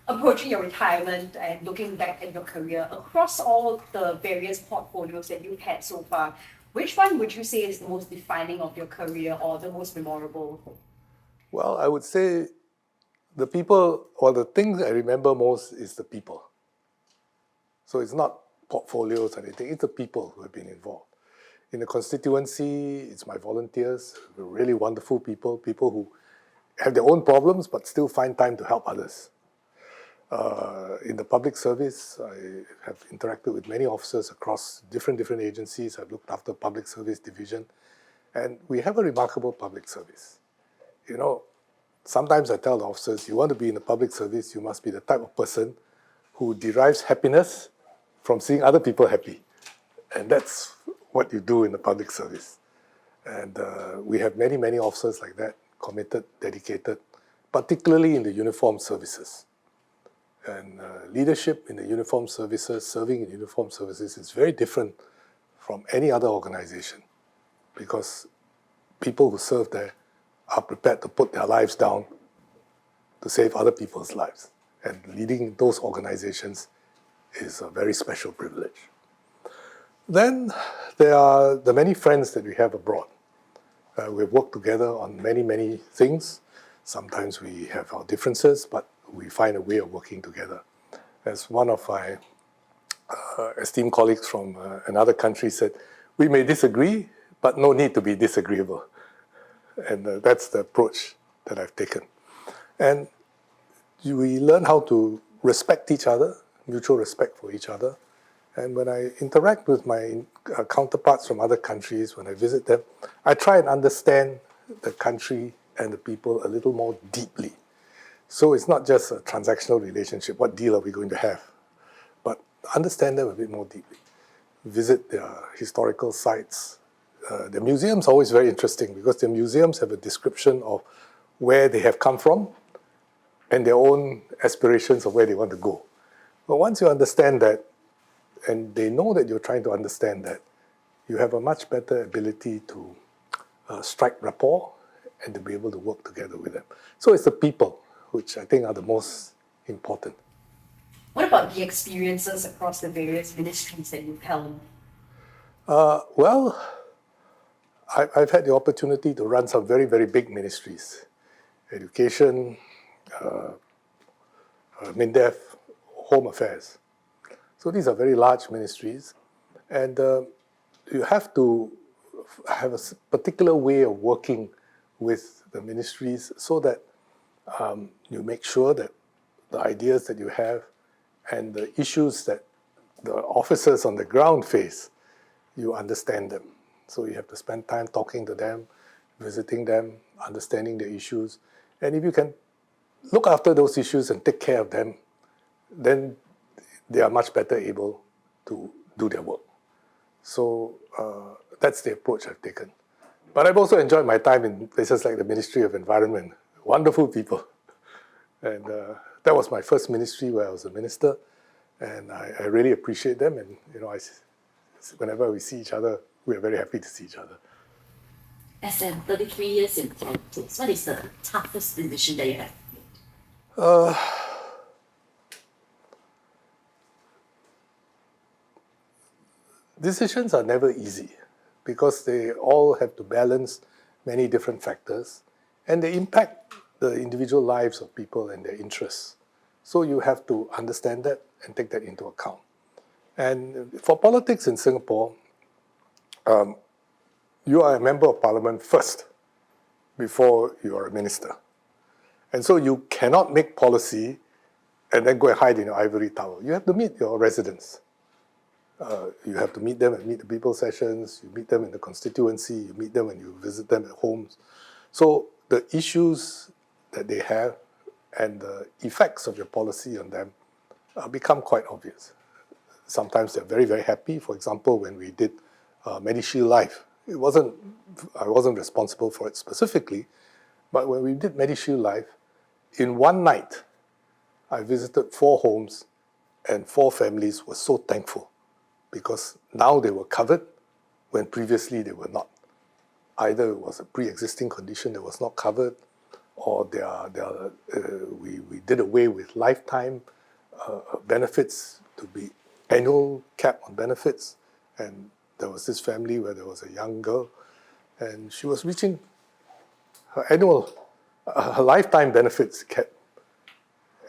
approaching your retirement and looking back at your career across all the various portfolios that you've had so far, which one would you say is the most defining of your career or the most memorable? Well, I would say the people, or the things I remember most is the people. So it's not portfolios or anything, it's the people who have been involved. In the constituency, it's my volunteers, really wonderful people, people who have their own problems but still find time to help others. In the public service, I have interacted with many officers across different agencies. I've looked after public service division, and we have a remarkable public service. You know, sometimes I tell the officers, you want to be in the public service, you must be the type of person who derives happiness from seeing other people happy. And that's what you do in the public service. And we have many officers like that, committed, dedicated, particularly in the uniformed services. And leadership in the uniformed services, serving in uniformed services is very different from any other organization, because people who serve there are prepared to put their lives down to save other people's lives. And leading those organizations is a very special privilege. Then there are the many friends that we have abroad. We've worked together on many things. Sometimes we have our differences, but we find a way of working together. As one of my esteemed colleagues from another country said, we may disagree, but no need to be disagreeable. And that's the approach that I've taken. And we learn how to respect each other, mutual respect for each other. And when I interact with my counterparts from other countries, when I visit them, I try and understand the country and the people a little more deeply. So it's not just a transactional relationship, what deal are we going to have, but understand them a bit more deeply. Visit their historical sites. The museums are always very interesting because the museums have a description of where they have come from and their own aspirations of where they want to go. But once you understand that, and they know that you're trying to understand that, you have a much better ability to strike rapport and to be able to work together with them. So it's the people which I think are the most important. What about the experiences across the various ministries that you've held? Well, I've had the opportunity to run some very big ministries. Education, MINDEF, Home Affairs. So these are very large ministries, and you have to have a particular way of working with the ministries so that you make sure that the ideas that you have and the issues that the officers on the ground face, you understand them. So you have to spend time talking to them, visiting them, understanding their issues. And if you can look after those issues and take care of them, then they are much better able to do their work. So that's the approach I've taken. But I've also enjoyed my time in places like the Ministry of Environment. Wonderful people. And that was my first ministry where I was a minister. And I really appreciate them. And whenever we see each other, we are very happy to see each other. As in 33 years in politics, what is the toughest decision that you have? Decisions are never easy because they all have to balance many different factors and they impact the individual lives of people and their interests. So you have to understand that and take that into account. And for politics in Singapore, you are a member of parliament first before you are a minister. And so you cannot make policy and then go and hide in your ivory tower. You have to meet your residents. You have to meet them at Meet the People sessions, you meet them in the constituency, you meet them when you visit them at homes. So the issues that they have and the effects of your policy on them become quite obvious. Sometimes they're very happy. For example, when we did MediShield Life, I wasn't responsible for it specifically, but when we did MediShield Life, in one night, I visited 4 homes and 4 families were so thankful because now they were covered when previously they were not. Either it was a pre-existing condition that was not covered, or we did away with lifetime benefits to be annual cap on benefits. And there was this family where there was a young girl, and she was reaching her lifetime benefits cap,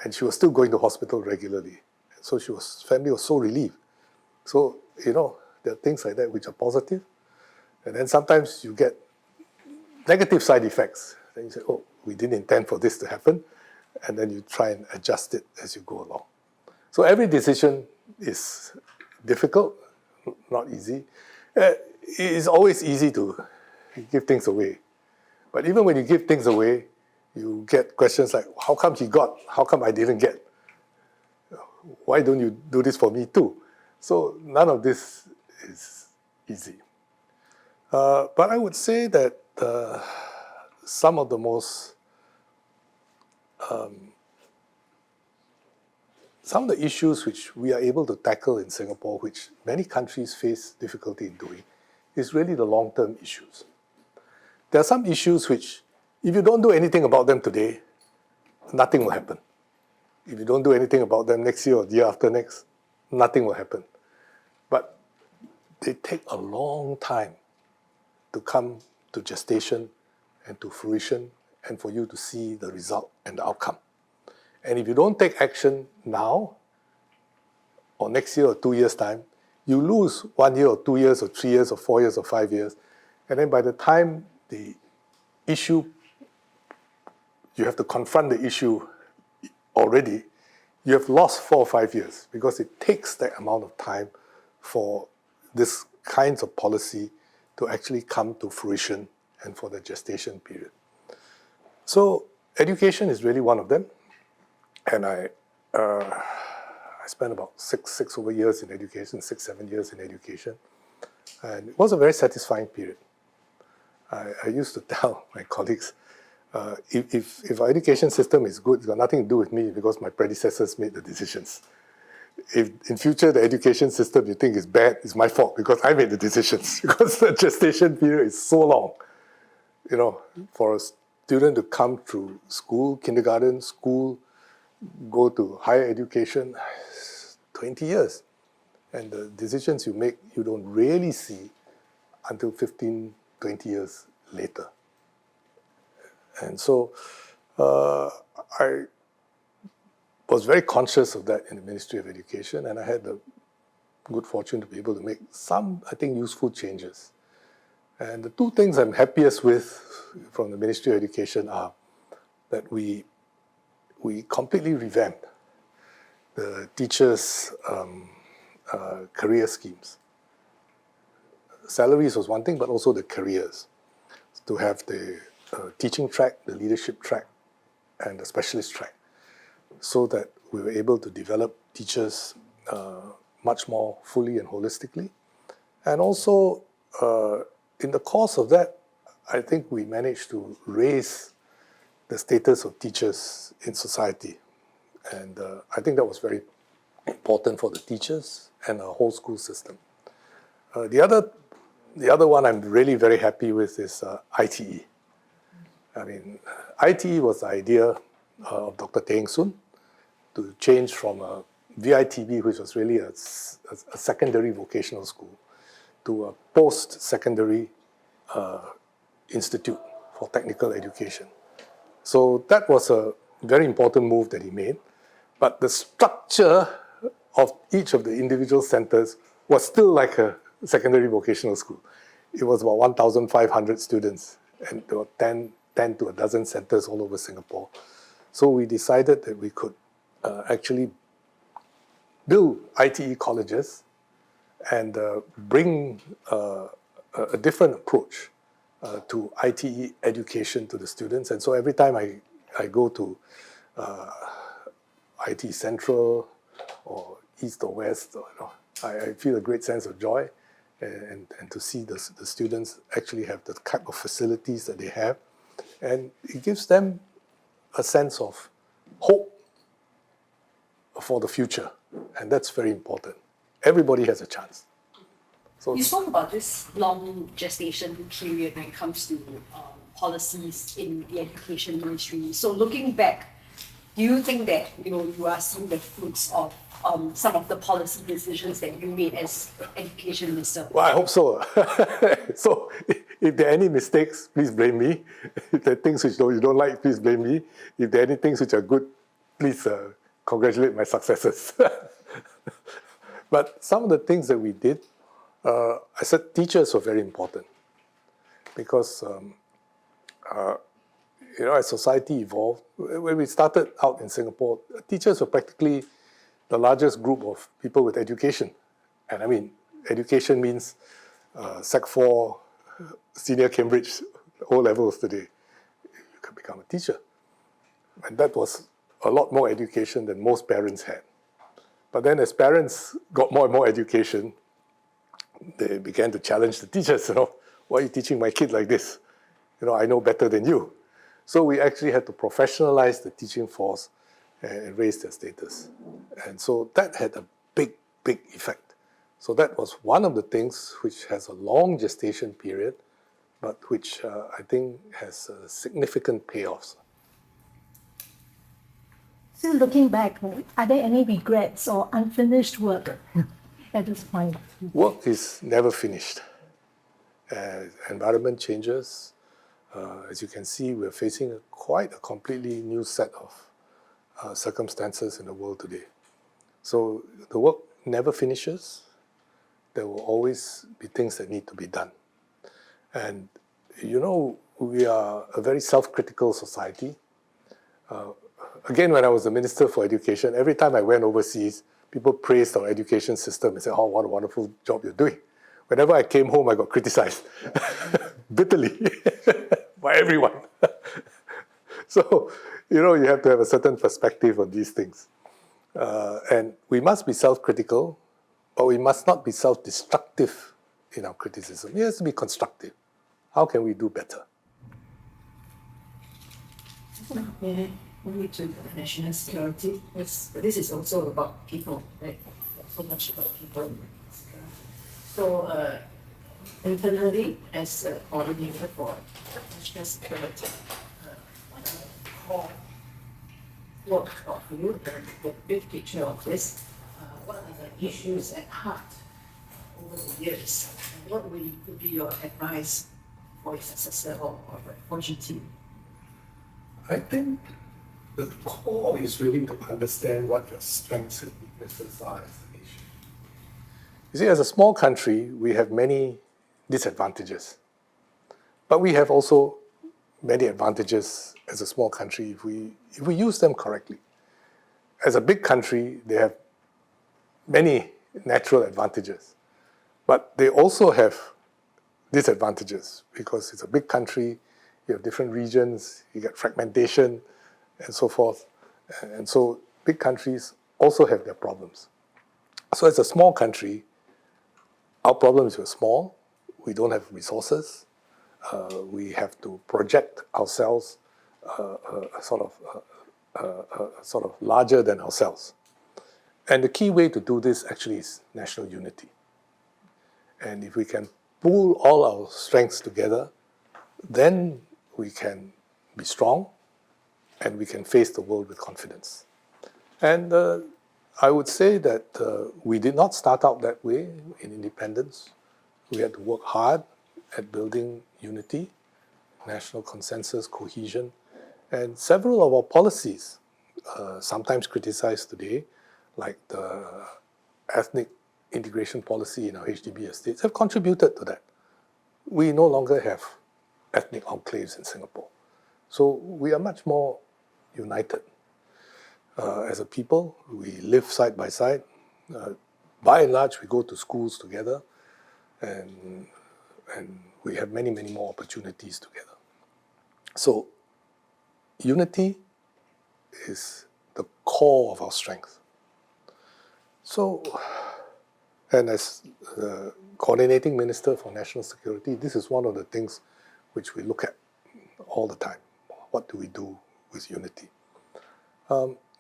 and she was still going to hospital regularly. So family was so relieved. So, there are things like that which are positive. And then sometimes you get negative side effects. Then you say, oh, we didn't intend for this to happen. And then you try and adjust it as you go along. So every decision is difficult, not easy. It's always easy to give things away. But even when you give things away, you get questions like, how come he got? How come I didn't get? Why don't you do this for me too? So none of this is easy. But I would say that some of the most some of the issues which we are able to tackle in Singapore, which many countries face difficulty in doing, is really the long-term issues. There are some issues which, if you don't do anything about them today, nothing will happen. If you don't do anything about them next year or the year after next, nothing will happen. But they take a long time to come to gestation and to fruition and for you to see the result and the outcome. And if you don't take action now, or next year or 2 years' time, you lose 1 year or 2 years or 3 years or 4 years or 5 years. And then by the time the issue, you have to confront the issue already, you have lost 4 or 5 years because it takes that amount of time for this kinds of policy to actually come to fruition and for the gestation period. So education is really one of them. And I spent about six over years in education, 7 years in education. And it was a very satisfying period. I used to tell my colleagues, if our education system is good, it's got nothing to do with me because my predecessors made the decisions. If in future the education system you think is bad, it's my fault because I made the decisions. Because the gestation period is so long. For a student to come through school, kindergarten, school, go to higher education, 20 years. And the decisions you make, you don't really see until 15, 20 years later. And so I was very conscious of that in the Ministry of Education, and I had the good fortune to be able to make some, I think, useful changes. And the two things I'm happiest with from the Ministry of Education are that we completely revamped the teachers' career schemes. Salaries was one thing, but also the careers. To have the teaching track, the leadership track, and the specialist track, so that we were able to develop teachers much more fully and holistically. And also, in the course of that, I think we managed to raise the status of teachers in society. And I think that was very important for the teachers and our whole school system. The other one I'm really very happy with is ITE. I mean, ITE was the idea of Dr. Teng Soon to change from a VITB, which was really a secondary vocational school, to a post-secondary institute for technical education. So that was a very important move that he made. But the structure of each of the individual centers was still like a secondary vocational school. It was about 1,500 students, and there were 10 to a dozen centers all over Singapore. So we decided that we could actually build ITE colleges and bring a different approach to ITE education to the students. And so every time I go to IT Central or East or West, I feel a great sense of joy and to see the students actually have the type of facilities that they have. And it gives them a sense of hope for the future. And that's very important. Everybody has a chance. So you spoke about this long gestation period when it comes to policies in the education ministry. So looking back, do you think that you are seeing the fruits of some of the policy decisions that you made as education minister? Well, I hope so. So, if there are any mistakes, please blame me. If there are things which you don't like, please blame me. If there are any things which are good, please congratulate my successors. But some of the things that we did, I said teachers were very important because as society evolved, when we started out in Singapore, teachers were practically the largest group of people with education. And I mean, education means Sec 4, senior Cambridge, O levels today. You could become a teacher. And that was a lot more education than most parents had. But then as parents got more and more education, they began to challenge the teachers, why are you teaching my kid like this? I know better than you. So we actually had to professionalize the teaching force and raise their status. And so that had a big, big effect. So that was one of the things which has a long gestation period, but which I think has significant payoffs. So looking back, are there any regrets or unfinished work at this point? Work is never finished. Environment changes. As you can see, we're facing quite a completely new set of circumstances in the world today. So the work never finishes. There will always be things that need to be done. And we are a very self-critical society. Again, when I was the Minister for Education, every time I went overseas, people praised our education system and said, oh, what a wonderful job you're doing. Whenever I came home, I got criticized bitterly by everyone. So, you have to have a certain perspective on these things. And we must be self-critical, but we must not be self-destructive in our criticism. It has to be constructive. How can we do better? Only to national security. This is also about people, right? So much about people. So, internally, as a coordinator for national security, what are the core work of you, the big picture of this? What are the issues at heart over the years? And what could be your advice for your successor or for your team? I think the core is really to understand what your strengths and weaknesses are as a nation. You see, as a small country, we have many disadvantages. But we have also many advantages as a small country if we use them correctly. As a big country, they have many natural advantages. But they also have disadvantages because it's a big country, you have different regions, you get fragmentation, and so forth. And so big countries also have their problems. So as a small country, our problem is we're small, we don't have resources, we have to project ourselves sort of larger than ourselves. And the key way to do this actually is national unity. And if we can pool all our strengths together, then we can be strong and we can face the world with confidence. And I would say that we did not start out that way in independence. We had to work hard at building unity, national consensus, cohesion, and several of our policies, sometimes criticized today, like the ethnic integration policy in our HDB estates, have contributed to that. We no longer have ethnic enclaves in Singapore. So we are much more united. As a people, we live side by side. By and large, we go to schools together, and we have many, many more opportunities together. So unity is the core of our strength. So, and as coordinating minister for national security, this is one of the things which we look at all the time. What do we do with unity?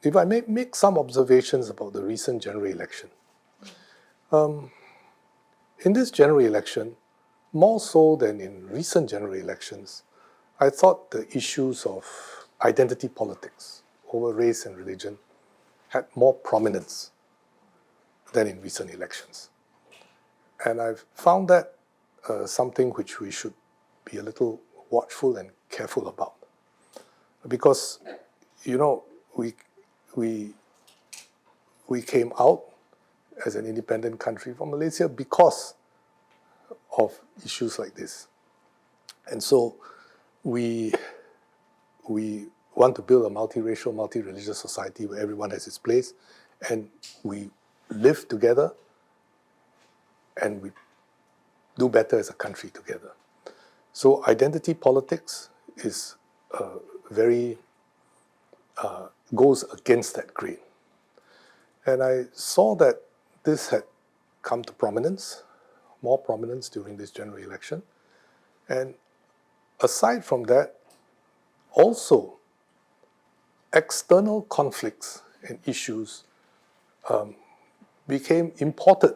If I may make some observations about the recent general election. In this general election, more so than in recent general elections, I thought the issues of identity politics over race and religion had more prominence than in recent elections. And I've found that something which we should be a little watchful and careful about. Because, you know, we came out as an independent country from Malaysia because of issues like this. And so we want to build a multiracial, multi-religious society where everyone has its place, and we live together, and we do better as a country together. So identity politics is goes against that grain. And I saw that this had come to prominence, more prominence during this general election. And aside from that, also external conflicts and issues became imported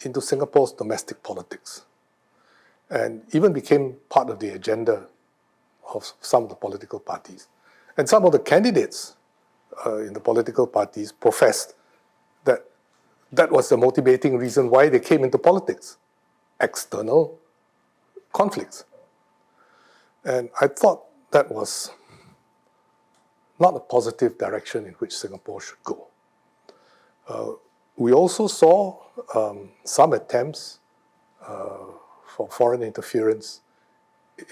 into Singapore's domestic politics and even became part of the agenda of some of the political parties. And some of the candidates in the political parties professed that that was the motivating reason why they came into politics, external conflicts. And I thought that was not a positive direction in which Singapore should go. We also saw some attempts for foreign interference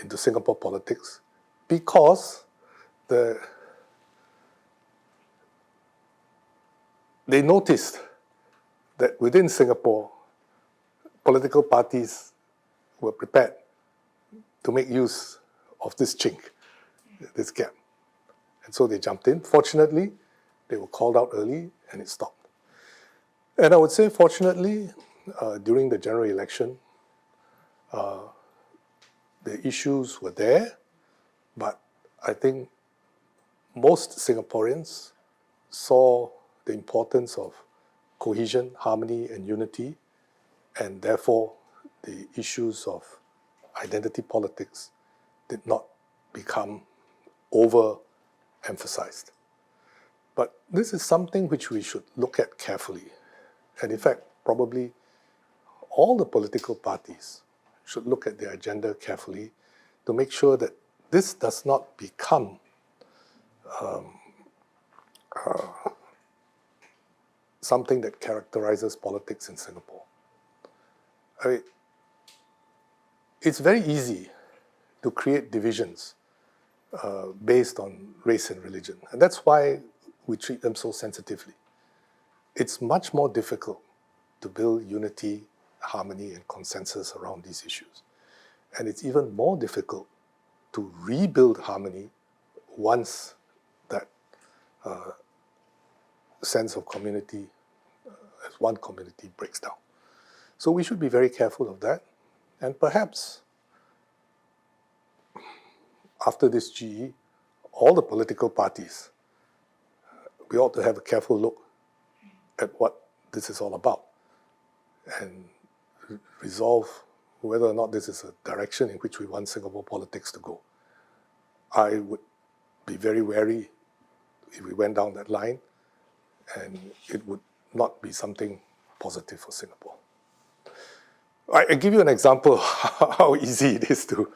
into Singapore politics because they noticed that within Singapore, political parties were prepared to make use of this chink, this gap. And so they jumped in. Fortunately, they were called out early and it stopped. And I would say, fortunately, during the general election, the issues were there, but I think most Singaporeans saw the importance of cohesion, harmony, and unity, and therefore the issues of identity politics did not become overemphasized. But this is something which we should look at carefully. And in fact, probably all the political parties should look at their agenda carefully to make sure that this does not become something that characterizes politics in Singapore. I mean, it's very easy to create divisions based on race and religion. And that's why we treat them so sensitively. It's much more difficult to build unity, harmony, and consensus around these issues. And it's even more difficult to rebuild harmony once that sense of community, as one community, breaks down. So we should be very careful of that. And perhaps after this GE, all the political parties, we ought to have a careful look at what this is all about and resolve whether or not this is a direction in which we want Singapore politics to go. I would be very wary if we went down that line, and it would not be something positive for Singapore. I give you an example of how easy it is to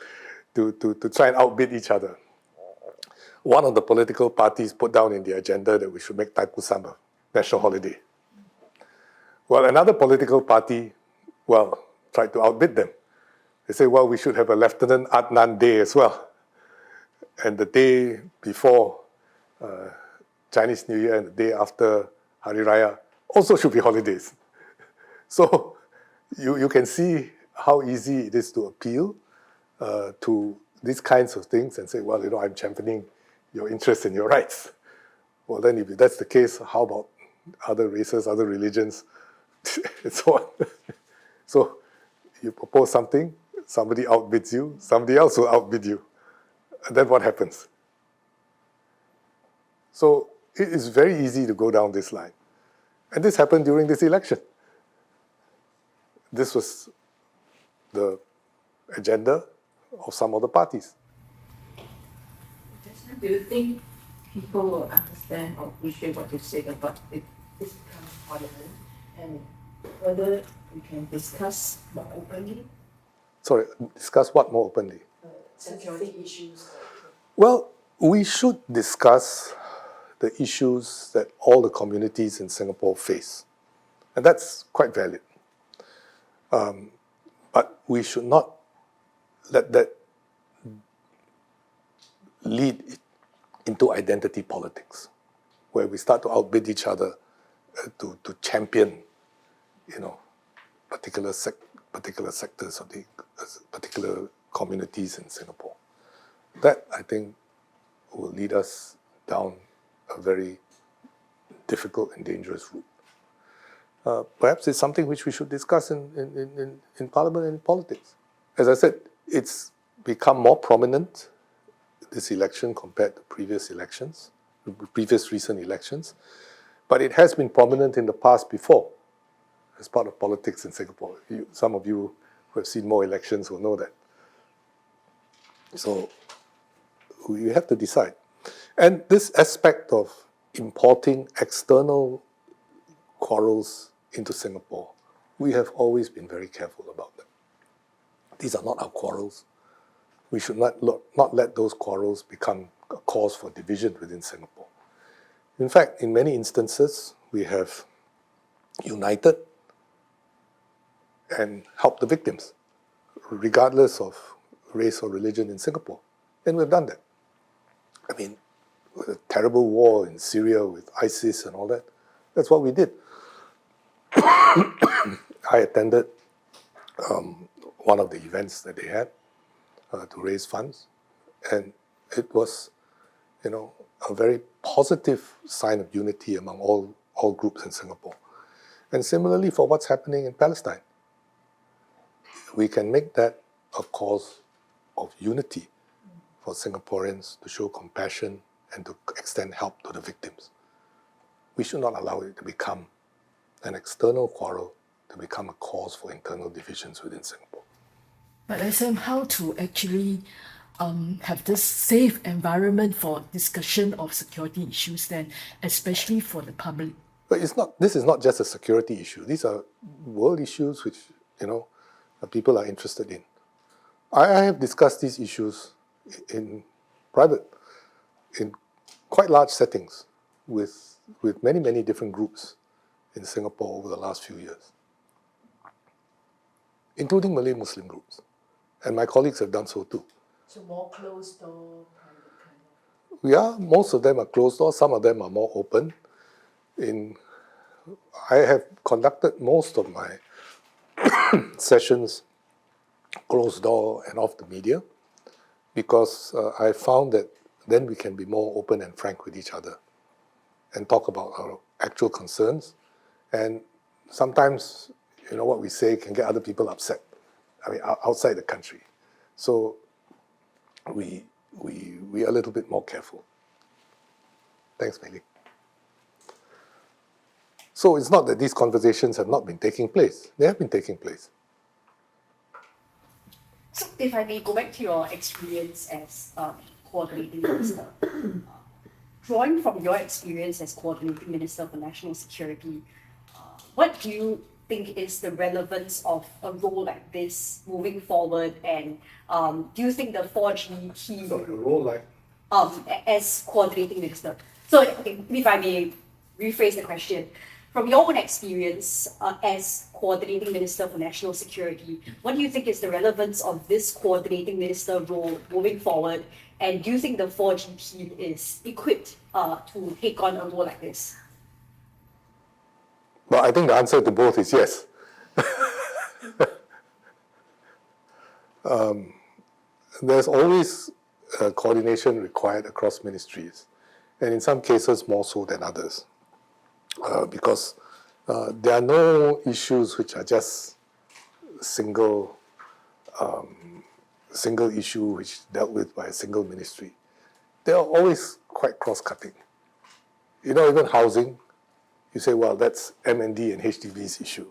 try and outbid each other. One of the political parties put down in the agenda that we should make Thaipusam a national holiday. Well, another political party, tried to outbid them. They say, we should have a Lieutenant Adnan Day as well. And the day before Chinese New Year and the day after Hari Raya also should be holidays. So you can see how easy it is to appeal to these kinds of things and say, I'm championing your interests and your rights. Well, then if that's the case, how about other races, other religions, and so on? So you propose something, somebody outbids you, somebody else will outbid you. And then what happens? So it is very easy to go down this line. And this happened during this election. This was the agenda of some of the parties. Do you think people will understand or appreciate what you say about this kind of parliament, and whether we can discuss more openly Sorry, discuss what more openly? security issues? Well, we should discuss the issues that all the communities in Singapore face. And that's quite valid. But we should not let that lead into identity politics, where we start to outbid each other to champion, particular sectors of the particular communities in Singapore. That, I think, will lead us down a very difficult and dangerous route. Perhaps it's something which we should discuss in Parliament and in politics. As I said, it's become more prominent this election compared to previous elections, previous recent elections, but it has been prominent in the past before as part of politics in Singapore. Some of you who have seen more elections will know that. So we have to decide. And this aspect of importing external quarrels into Singapore, we have always been very careful about that. These are not our quarrels. We should not let those quarrels become a cause for division within Singapore. In fact, in many instances, we have united and helped the victims, regardless of race or religion in Singapore. And we've done that. I mean, with a terrible war in Syria with ISIS and all that, that's what we did. I attended one of the events that they had to raise funds, and it was, a very positive sign of unity among all groups in Singapore. And similarly for what's happening in Palestine, we can make that a cause of unity for Singaporeans to show compassion and to extend help to the victims. We should not allow it to become an external quarrel, to become a cause for internal divisions within Singapore. But SM, how to actually have this safe environment for discussion of security issues then, especially for the public? But this is not just a security issue. These are world issues which, people are interested in. I have discussed these issues in private, in quite large settings with many, many different groups in Singapore over the last few years, including Malay Muslim groups. And my colleagues have done so too. So more closed door kind of. Yeah, most of them are closed door, some of them are more open. I have conducted most of my sessions closed door and off the media, because I found that then we can be more open and frank with each other and talk about our actual concerns. And sometimes, what we say can get other people upset, outside the country. So we are a little bit more careful. Thanks, Malay. So it's not that these conversations have not been taking place. They have been taking place. So if I may go back to your experience as coordinating minister, drawing from your experience as coordinating minister for national security, what do you think is the relevance of a role like this moving forward, and do you think the 4G key So a role like? as coordinating minister? So if I may rephrase the question, from your own experience as coordinating minister for national security, what do you think is the relevance of this coordinating minister role moving forward? And do you think the 4G team is equipped to take on a role like this? Well, I think the answer to both is yes. There's always coordination required across ministries, and in some cases more so than others. Because there are no issues which are just single issue which dealt with by a single ministry. They are always quite cross-cutting. Even housing, you say, well, that's M&D and HDB's issue.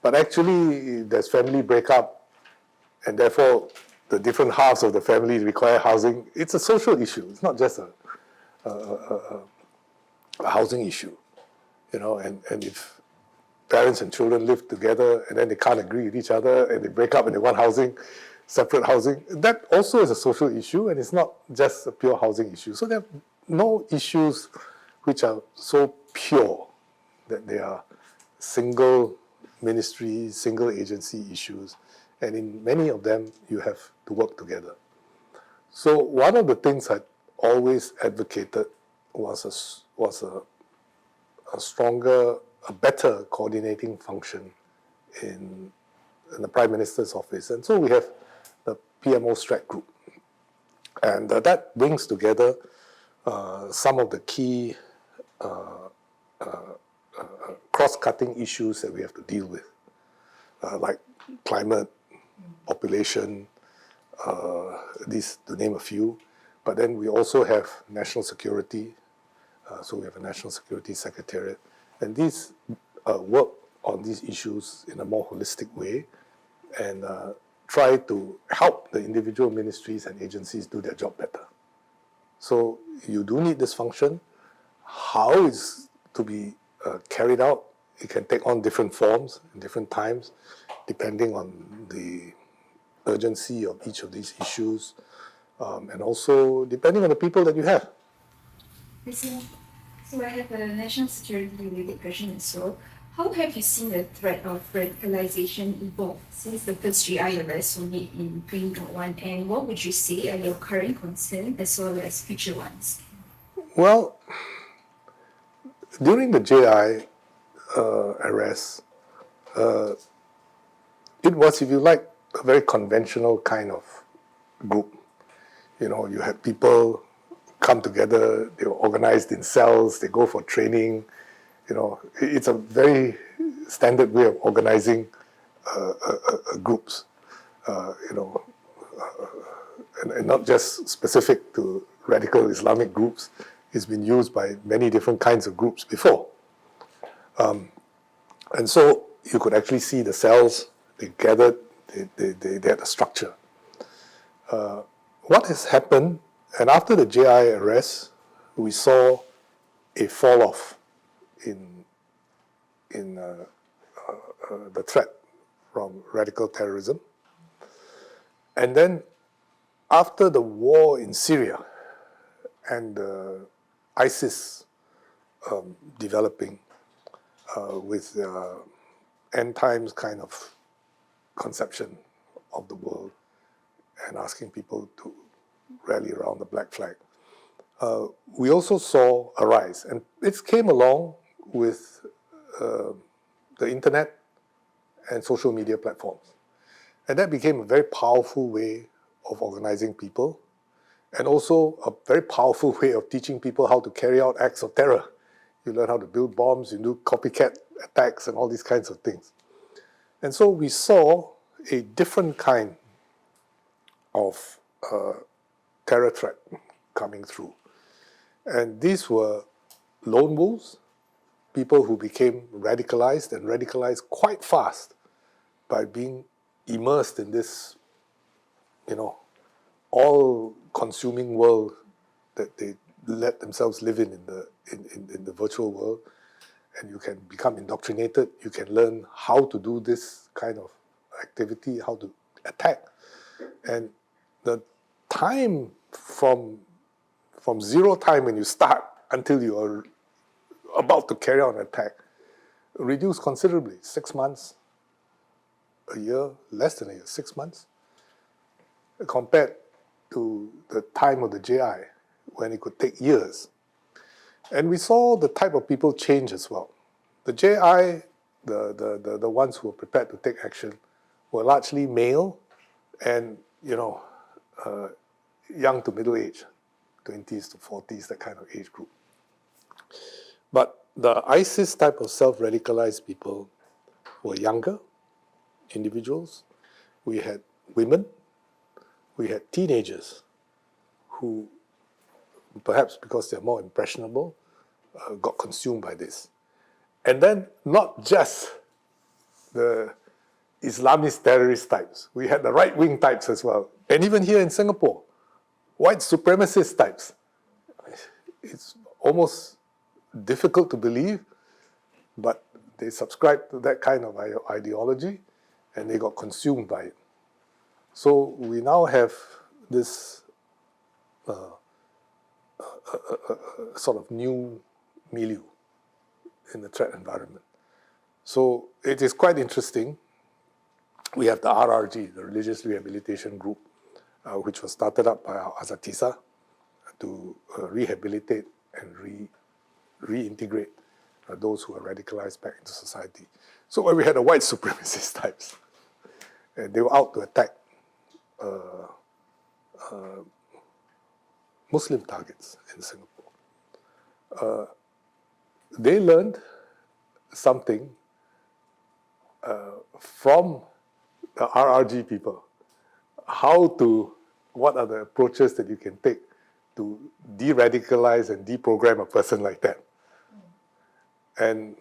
But actually, there's family breakup, and therefore, the different halves of the family require housing. It's a social issue. It's not just a housing issue, and if parents and children live together and then they can't agree with each other and they break up and they want housing, separate housing, that also is a social issue, and it's not just a pure housing issue. So there are no issues which are so pure that they are single ministry, single agency issues, and in many of them you have to work together. So one of the things I always advocated was a stronger, a better coordinating function in the Prime Minister's office. And so we have the PMO Strat Group. And that brings together some of the key cross-cutting issues that we have to deal with, like climate, population, these to name a few. But then we also have national security. So we have a National Security Secretariat. And these work on these issues in a more holistic way and try to help the individual ministries and agencies do their job better. So you do need this function. How it's to be carried out, it can take on different forms in different times, depending on the urgency of each of these issues, and also depending on the people that you have. So I have a national security related question as well. How have you seen the threat of radicalization evolve since the first GI arrest was made in 2021, and what would you say are your current concerns as well as future ones? Well, during the JI arrest, it was, if you like, a very conventional kind of group. You had people come together, they were organized in cells, they go for training. It's a very standard way of organizing groups, and not just specific to radical Islamic groups. It's been used by many different kinds of groups before. And so you could actually see the cells, they gathered, they had a structure. What has happened, and after the JI arrest, we saw a fall-off in the threat from radical terrorism. And then after the war in Syria and ISIS developing with end times kind of conception of the world and asking people to rally around the black flag, we also saw a rise. And it came along with the internet and social media platforms. And that became a very powerful way of organizing people, and also a very powerful way of teaching people how to carry out acts of terror. You learn how to build bombs, you do copycat attacks and all these kinds of things. And so we saw a different kind of terror threat coming through. And these were lone wolves, people who became radicalized and radicalized quite fast by being immersed in this, all-consuming world that they let themselves live in the virtual world. And you can become indoctrinated, you can learn how to do this kind of activity, how to attack. And the time from zero time when you start until you are about to carry out an attack reduced considerably. 6 months, a year, less than a year, 6 months, compared to the time of the JI, when it could take years. And we saw the type of people change as well. The JI, the ones who were prepared to take action, were largely male and, young to middle age, 20s to 40s, that kind of age group. But the ISIS type of self-radicalized people were younger individuals. We had women, we had teenagers who, perhaps because they're more impressionable, got consumed by this. And then not just the Islamist terrorist types, we had the right-wing types as well, And even here in Singapore, white supremacist types. It's almost difficult to believe, but they subscribe to that kind of ideology and they got consumed by it. So we now have this sort of new milieu in the threat environment. So it is quite interesting. We have the RRG, the Religious Rehabilitation Group, which was started up by our Asatisa to rehabilitate and reintegrate those who are radicalized back into society. So when we had the white supremacist types, and they were out to attack Muslim targets in Singapore. They learned something from the RRG people, what are the approaches that you can take to de-radicalize and deprogram a person like that. And,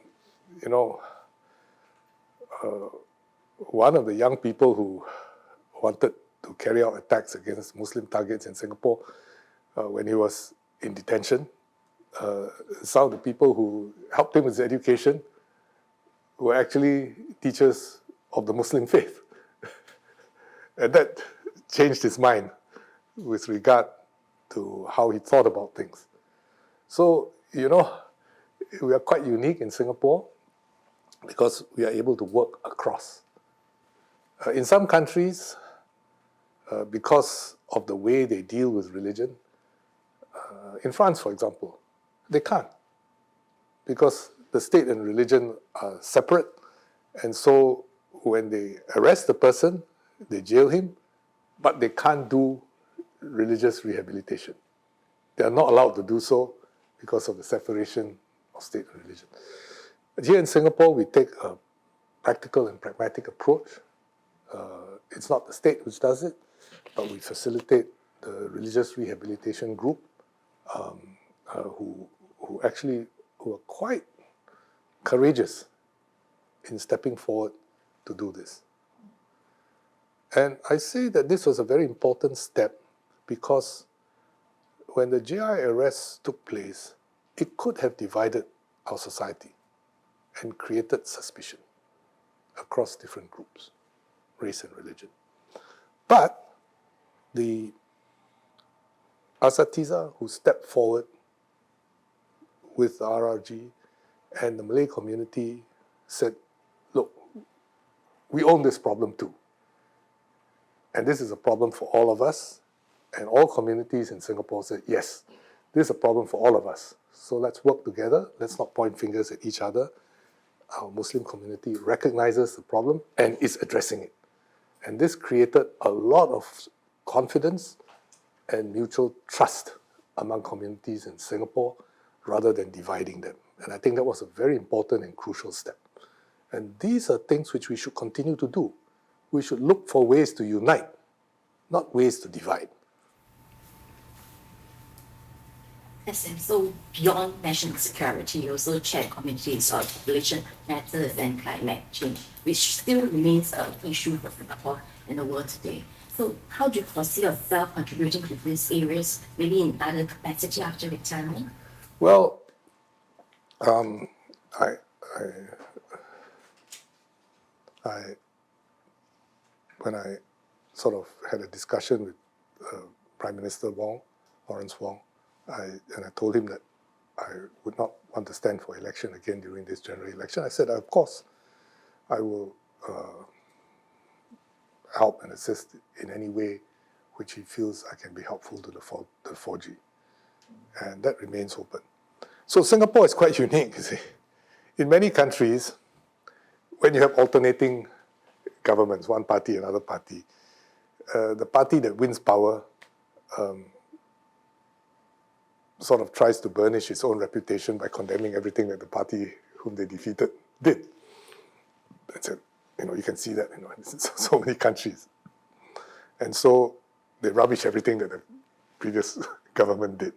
you know, one of the young people who wanted to carry out attacks against Muslim targets in Singapore, when he was in detention, some of the people who helped him with his education were actually teachers of the Muslim faith. And that changed his mind with regard to how he thought about things. So, you know, we are quite unique in Singapore because we are able to work across. In some countries, because of the way they deal with religion, in France, for example, they can't, because the state and religion are separate, and so when they arrest the person, they jail him, but they can't do religious rehabilitation. They are not allowed to do so because of the separation of state and religion. But here in Singapore, we take a practical and pragmatic approach. It's not the state which does it, but we facilitate the religious rehabilitation group who are quite courageous in stepping forward to do this. And I say that this was a very important step because when the JI arrests took place, it could have divided our society and created suspicion across different groups, race and religion. But the Asatisa who stepped forward with the RRG and the Malay community said, look, we own this problem too. And this is a problem for all of us. And all communities in Singapore said, yes, this is a problem for all of us. So let's work together. Let's not point fingers at each other. Our Muslim community recognizes the problem and is addressing it. And this created a lot of confidence and mutual trust among communities in Singapore rather than dividing them. And I think that was a very important and crucial step. And these are things which we should continue to do. We should look for ways to unite, not ways to divide. Yes, and so beyond national security, you also chair committees on population matters and climate change, which still remains an issue for Singapore and the world today. So how do you foresee yourself contributing to these areas, maybe in other capacity after retirement? Well, when I sort of had a discussion with Prime Minister Wong, Lawrence Wong, and I told him that I would not want to stand for election again during this general election. I said, of course, I will help and assist in any way which he feels I can be helpful to the 4G. And that remains open. So Singapore is quite unique, you see. In many countries, when you have alternating governments, one party, another party, the party that wins power sort of tries to burnish its own reputation by condemning everything that the party whom they defeated did. That's it. You can see that in so many countries. And so they rubbish everything that the previous government did.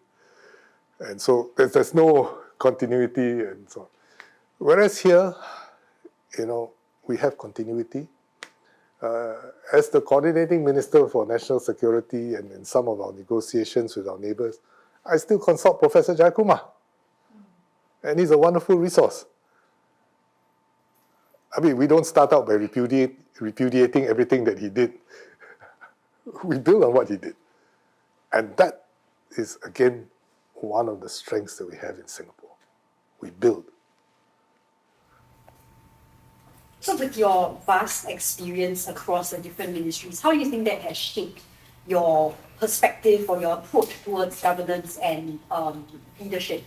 And so there's no continuity and so on. Whereas here, we have continuity. As the coordinating minister for national security and in some of our negotiations with our neighbors, I still consult Professor Jayakumar. And he's a wonderful resource. I mean, we don't start out by repudiating everything that he did. We build on what he did. And that is, again, one of the strengths that we have in Singapore. We build. So with your vast experience across the different ministries, how do you think that has shaped your perspective or your approach towards governance and leadership?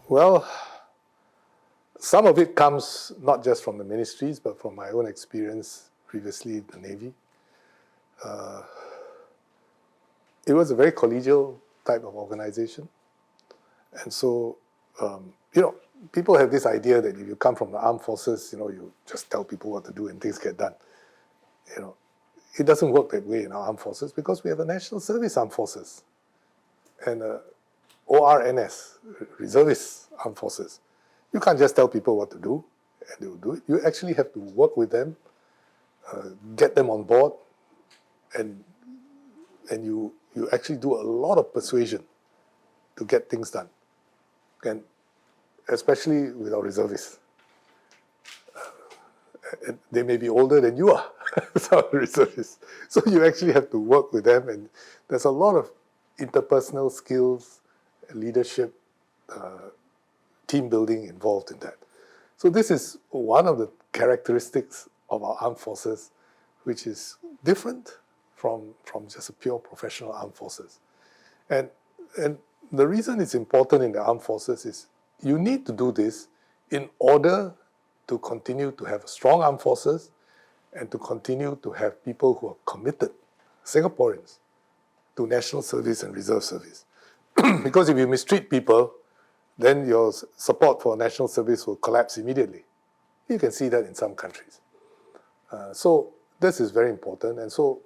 Well, some of it comes not just from the ministries, but from my own experience previously in the Navy. It was a very collegial type of organization. And so, people have this idea that if you come from the armed forces, you just tell people what to do and things get done. It doesn't work that way in our armed forces because we have a national service armed forces and ORNS, reservist armed forces. You can't just tell people what to do and they will do it. You actually have to work with them, get them on board, and you actually do a lot of persuasion to get things done. And especially with our reservists. They may be older than you are, some reservists. So you actually have to work with them, and there's a lot of interpersonal skills, leadership, team building involved in that. So this is one of the characteristics of our armed forces, which is different from just a pure professional armed forces. And the reason it's important in the armed forces is you need to do this in order to continue to have strong armed forces and to continue to have people who are committed, Singaporeans, to national service and reserve service. Because if you mistreat people, then your support for national service will collapse immediately. You can see that in some countries. So this is very important. And so,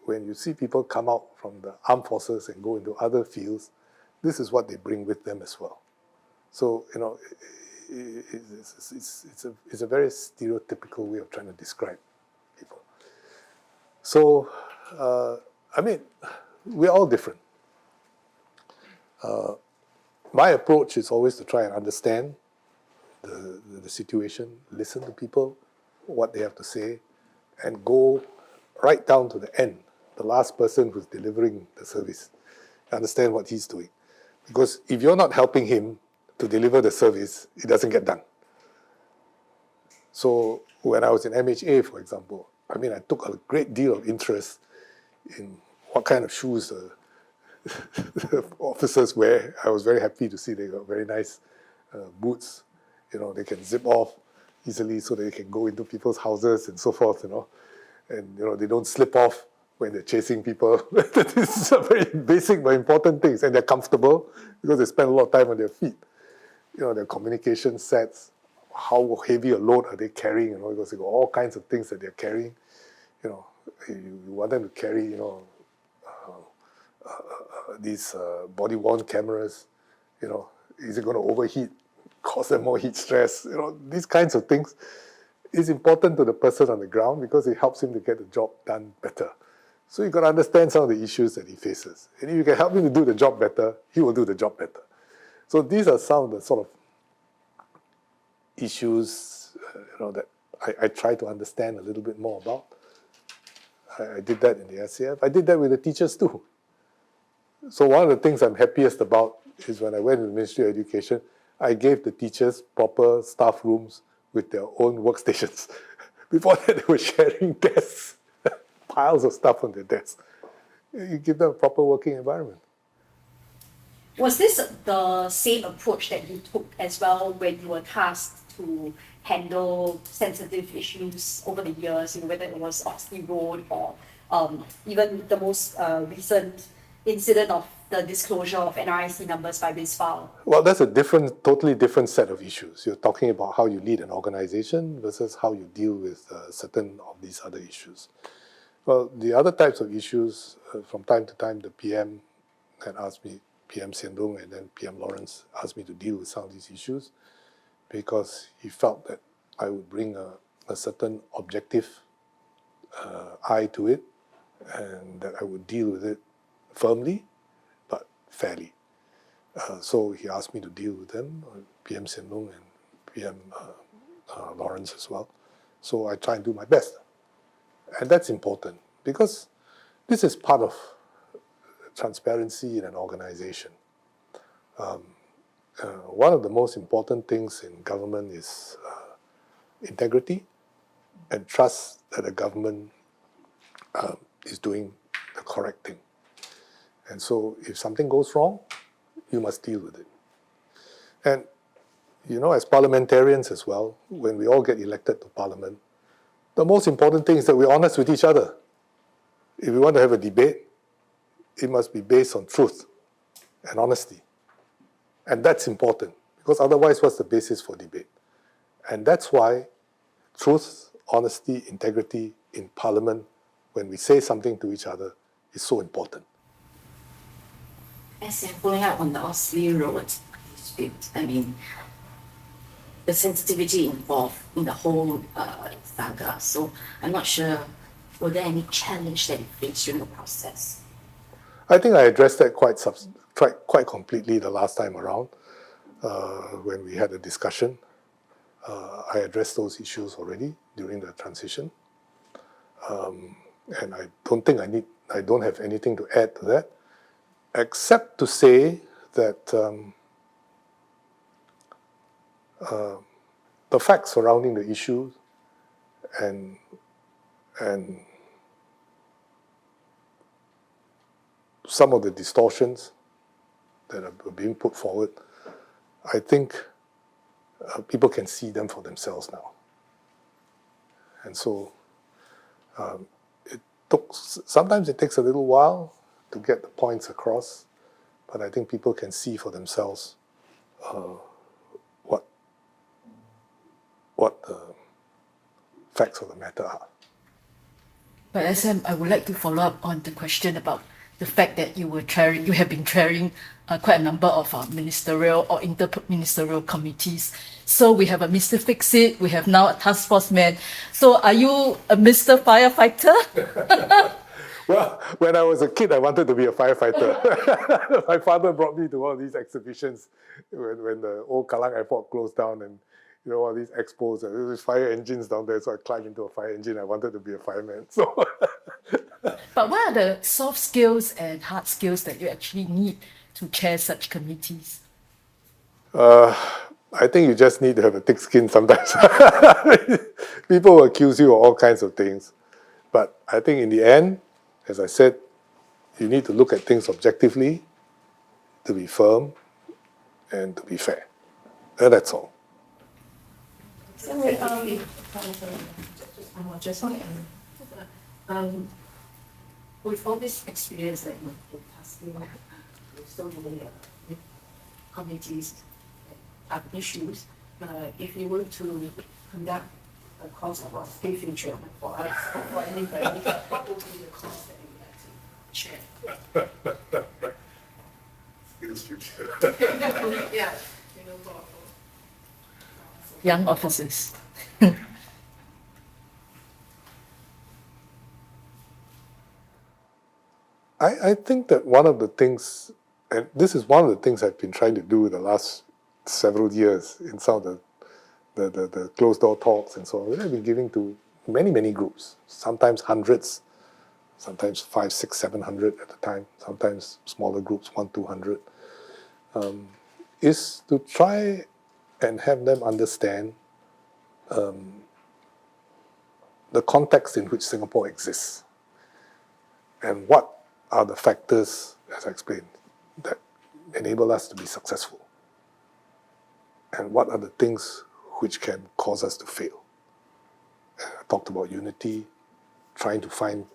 when you see people come out from the armed forces and go into other fields, this is what they bring with them as well. So, it's a very stereotypical way of trying to describe people. So, we're all different. My approach is always to try and understand the situation, listen to people, what they have to say, and go right down to the end, the last person who's delivering the service, understand what he's doing. Because if you're not helping him to deliver the service, it doesn't get done. So when I was in MHA, for example, I took a great deal of interest in what kind of shoes the officers wear. I was very happy to see they got very nice boots. They can zip off easily so they can go into people's houses and so forth, And, they don't slip off when they're chasing people. These are very basic but important things. And they're comfortable because they spend a lot of time on their feet. Their communication sets, how heavy a load are they carrying, because they got all kinds of things that they're carrying. You want them to carry, these body-worn cameras, is it going to overheat, cause them more heat stress? These kinds of things is important to the person on the ground because it helps him to get the job done better. So you've got to understand some of the issues that he faces. And if you can help him to do the job better, he will do the job better. So these are some of the sort of issues, that I try to understand a little bit more about. I did that in the SAF. I did that with the teachers too. So one of the things I'm happiest about is when I went to the Ministry of Education, I gave the teachers proper staff rooms with their own workstations. Before that, they were sharing desks, piles of stuff on their desks. You give them a proper working environment. Was this the same approach that you took as well when you were tasked to handle sensitive issues over the years, whether it was Oxley Road or even the most recent incident of the disclosure of NRIC numbers by Ms. Fowle? Well, that's a totally different set of issues. You're talking about how you lead an organization versus how you deal with certain of these other issues. Well, the other types of issues, from time to time, the PM can ask me, PM Sian Lung and then PM Lawrence asked me to deal with some of these issues because he felt that I would bring a certain objective eye to it and that I would deal with it firmly but fairly. So he asked me to deal with them, PM Sian Lung and PM Lawrence as well. So I try and do my best. And that's important because this is part of transparency in an organization. One of the most important things in government is integrity and trust that the government is doing the correct thing. And so if something goes wrong, you must deal with it. And, you know, as parliamentarians as well, when we all get elected to parliament, the most important thing is that we're honest with each other. If we want to have a debate, it must be based on truth and honesty. And that's important, because otherwise, what's the basis for debate? And that's why truth, honesty, integrity in parliament, when we say something to each other, is so important. As in following up on the Osley Road dispute, I mean, the sensitivity involved in the whole saga. So I'm not sure, were there any challenge that you faced during the process? I think I addressed that quite completely the last time around when we had a discussion. I addressed those issues already during the transition. And I don't think I don't have anything to add to that, except to say that the facts surrounding the issue and some of the distortions that are being put forward, I think people can see them for themselves now. And so sometimes it takes a little while to get the points across, but I think people can see for themselves what the facts of the matter are. But SM, I would like to follow up on the question about the fact that you have been chairing quite a number of ministerial or interministerial committees. So we have a Mr. Fix-It, we have now a task force man. So are you a Mr. Firefighter? Well, when I was a kid, I wanted to be a firefighter. My father brought me to all these exhibitions when the old Kallang airport closed down, and you know, all these expos, and there was fire engines down there, so I climbed into a fire engine. I wanted to be a fireman. So But what are the soft skills and hard skills that you actually need to chair such committees? I think you just need to have a thick skin sometimes. People will accuse you of all kinds of things. But I think in the end, as I said, you need to look at things objectively, to be firm, and to be fair. And that's all. With all this experience that you've passed through with so many committees have issues, if you were to conduct a course about pay future for us or for anybody, what would be the course that you would like to share? Yeah, you know, for Young officers. I think that one of the things, and this is one of the things I've been trying to do the last several years in some of the closed door talks and so on, I've been giving to many groups, sometimes hundreds, sometimes 500, 600, 700 at a time, sometimes smaller groups, 100, 200, is to try and have them understand the context in which Singapore exists and what are the factors, as I explained, that enable us to be successful, and what are the things which can cause us to fail. I talked about unity, trying to find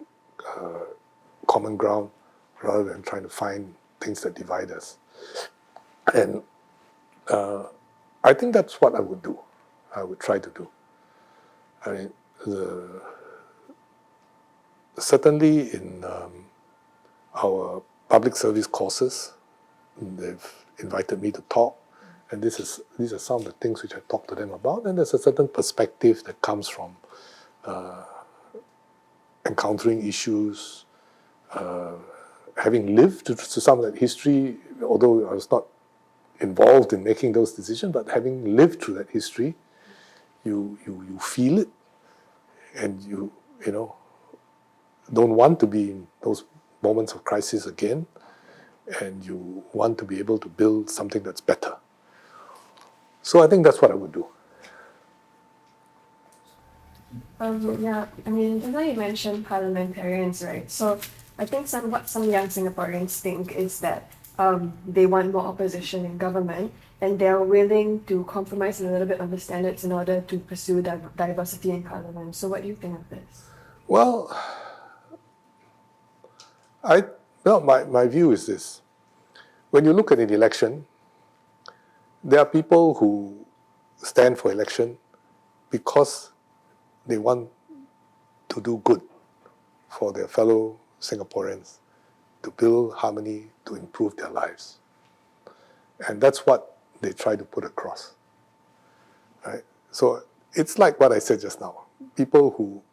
common ground rather than trying to find things that divide us. And I think that's what I would do. I would try to do. I mean, certainly in our public service courses, they've invited me to talk, and these are some of the things which I talk to them about, and there's a certain perspective that comes from encountering issues, having lived to some of that history, although I was not involved in making those decisions, but having lived through that history, you feel it, and you don't want to be in those moments of crisis again, and you want to be able to build something that's better. So I think that's what I would do. Yeah, I mean, just now you mentioned parliamentarians, right? So I think what some young Singaporeans think is that they want more opposition in government, and they're willing to compromise a little bit on the standards in order to pursue diversity in parliament. So what do you think of this? Well, my view is this. When you look at an election, there are people who stand for election because they want to do good for their fellow Singaporeans, to build harmony, to improve their lives. And that's what they try to put across. Right? So it's like what I said just now. People who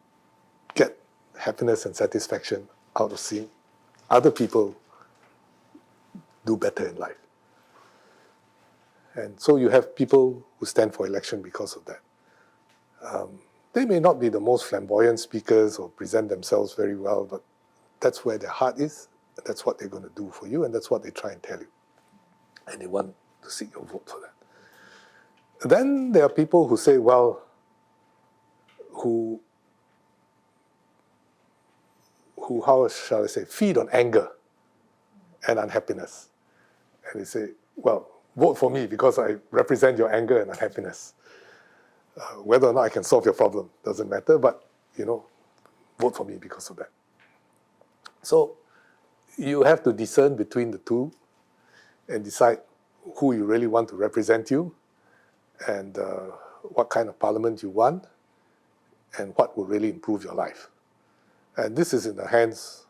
get happiness and satisfaction out of seeing other people do better in life. And so you have people who stand for election because of that. They may not be the most flamboyant speakers or present themselves very well, but that's where their heart is, and that's what they're going to do for you, and that's what they try and tell you. And they want to seek your vote for that. Then there are people who say, well, who how shall I say, feed on anger and unhappiness. And they say, well, vote for me because I represent your anger and unhappiness. Whether or not I can solve your problem doesn't matter, but, vote for me because of that. So you have to discern between the two and decide who you really want to represent you, and what kind of parliament you want, and what will really improve your life. And this is in the hands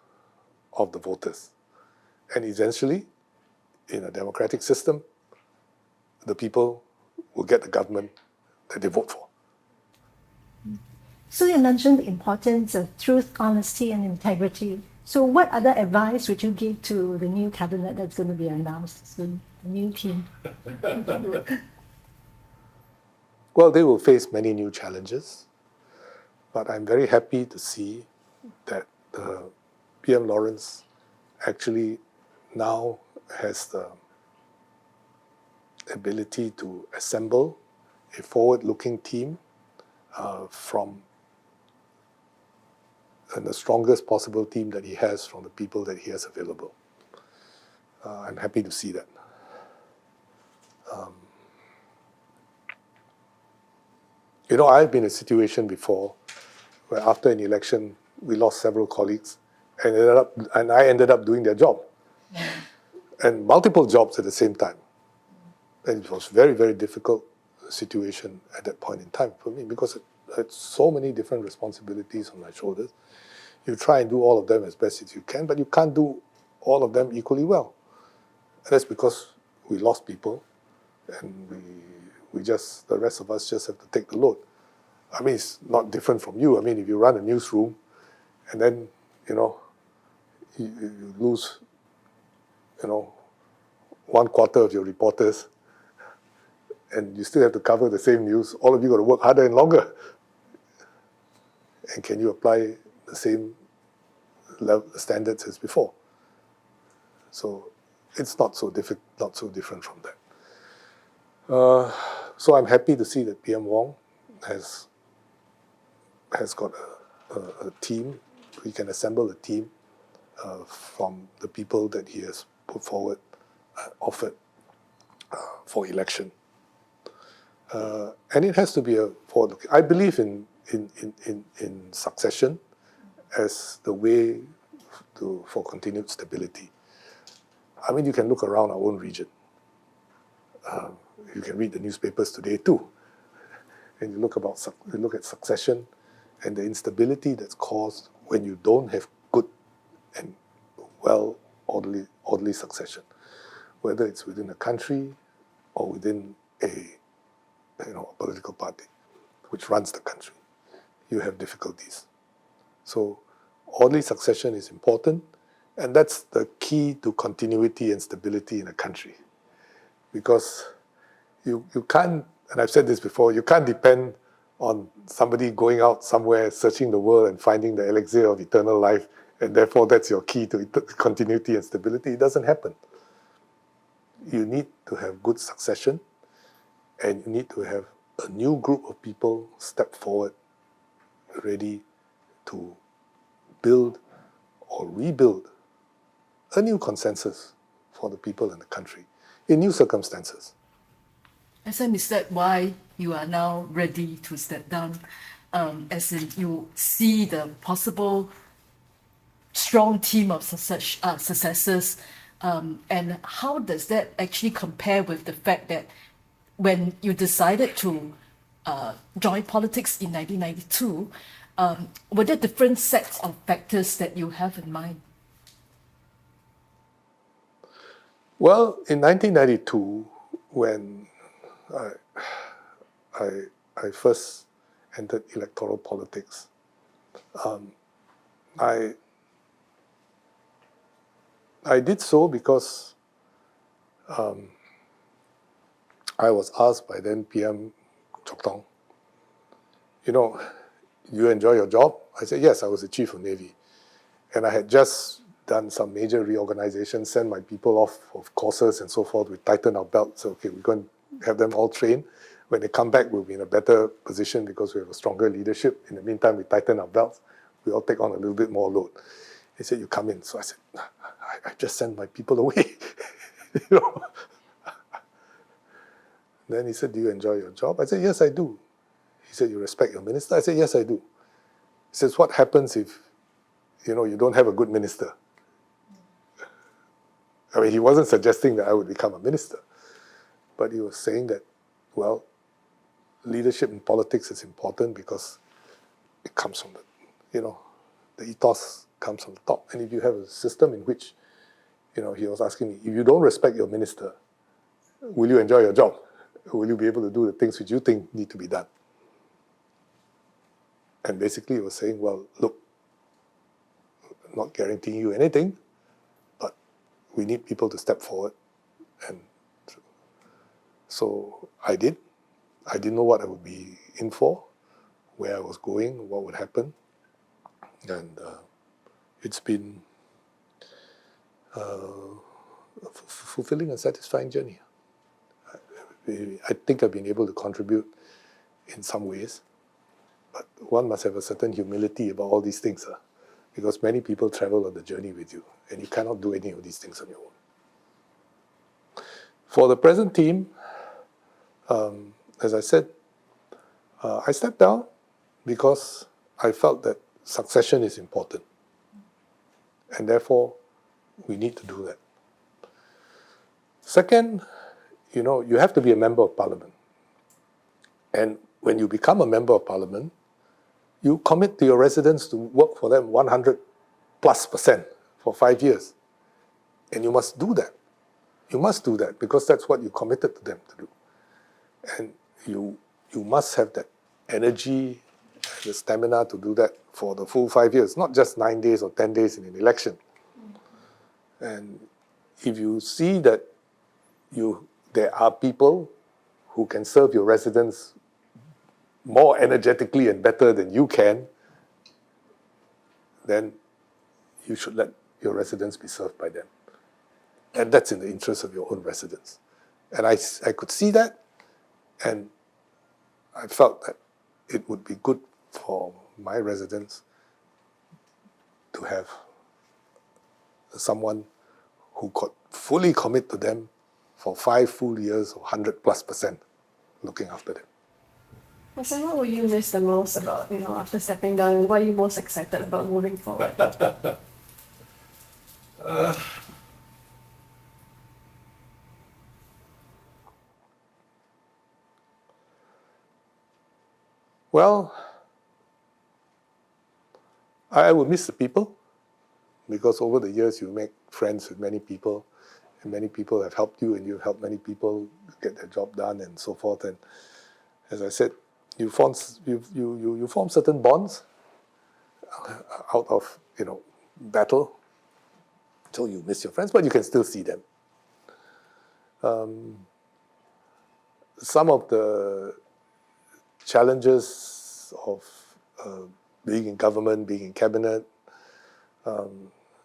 of the voters. And essentially, in a democratic system, the people will get the government that they vote for. So you mentioned the importance of truth, honesty, and integrity. So what other advice would you give to the new cabinet that's going to be announced soon, the new team? Well, they will face many new challenges, but I'm very happy to see that PM Lawrence actually now has the ability to assemble a forward-looking team from the strongest possible team that he has from the people that he has available. I'm happy to see that. I've been in a situation before where after an election, we lost several colleagues and I ended up doing their job. And multiple jobs at the same time. And it was a very, very difficult situation at that point in time for me because I had so many different responsibilities on my shoulders. You try and do all of them as best as you can, but you can't do all of them equally well. And that's because we lost people, and the rest of us just have to take the load. I mean, it's not different from you. I mean, if you run a newsroom and then, you lose, 1/4 of your reporters, and you still have to cover the same news, all of you got to work harder and longer. And can you apply the same standards as before? So it's not so different from that. So I'm happy to see that PM Wong has got a team. He can assemble a team from the people that he has put forward, offered for election. And it has to be a forward-looking. I believe in succession as the way for continued stability. I mean, you can look around our own region. You can read the newspapers today too, and you look at succession and the instability that's caused when you don't have good and well orderly succession. whether it's within a country or within a political party which runs the country, you have difficulties. So orderly succession is important, and that's the key to continuity and stability in a country. Because you can't, and I've said this before, you can't depend on somebody going out somewhere, searching the world and finding the elixir of eternal life, and therefore that's your key to continuity and stability. It doesn't happen. You need to have good succession, and you need to have a new group of people step forward, ready to build or rebuild a new consensus for the people in the country in new circumstances. SM, is that why you are now ready to step down? As in, you see the possible strong team of successors, and how does that actually compare with the fact that when you decided to join politics in 1992, were there different sets of factors that you have in mind? Well, in 1992, when I first entered electoral politics, I did so because I was asked by then PM Chok Tong, you enjoy your job? I said, yes, I was the Chief of Navy. And I had just done some major reorganization, sent my people off of courses and so forth. We tightened our belts. So, okay, we're going to have them all trained. When they come back, we'll be in a better position because we have a stronger leadership. In the meantime, we tighten our belts. We all take on a little bit more load. He said, you come in. So I said, I just sent my people away. Then he said, do you enjoy your job? I said, yes, I do. He said, you respect your minister? I said, yes, I do. He says, what happens if, you don't have a good minister? I mean, he wasn't suggesting that I would become a minister, but he was saying that, well, leadership in politics is important because it comes from the ethos comes from the top. And if you have a system in which, he was asking me, if you don't respect your minister, will you enjoy your job? Will you be able to do the things which you think need to be done? And basically he was saying, well, look, I'm not guaranteeing you anything, but we need people to step forward. And so I did. I didn't know what I would be in for, where I was going, what would happen. And it's been a fulfilling and satisfying journey. I think I've been able to contribute in some ways, but one must have a certain humility about all these things, because many people travel on the journey with you, and you cannot do any of these things on your own. For the present team, as I said, I stepped down because I felt that succession is important, and therefore we need to do that. Second, you have to be a member of parliament. And when you become a member of parliament, you commit to your residents to work for them 100+% for 5 years. And you must do that. You must do that because that's what you committed to them to do. And you must have that energy, the stamina to do that for the full 5 years, not just 9 days or 10 days in an election. And if you see that there are people who can serve your residents more energetically and better than you can, then you should let your residents be served by them. And that's in the interest of your own residents. And I could see that, and I felt that it would be good for my residents to have someone who could fully commit to them for 5 full years or 100+% looking after them. So what will you miss the most about, after stepping down, and what are you most excited about moving forward? Well, I would miss the people, because over the years you make friends with many people and many people have helped you, and you've helped many people get their job done, and so forth. And as I said, you form certain bonds out of battle. So you miss your friends, but you can still see them. Some of the challenges of being in government, being in cabinet,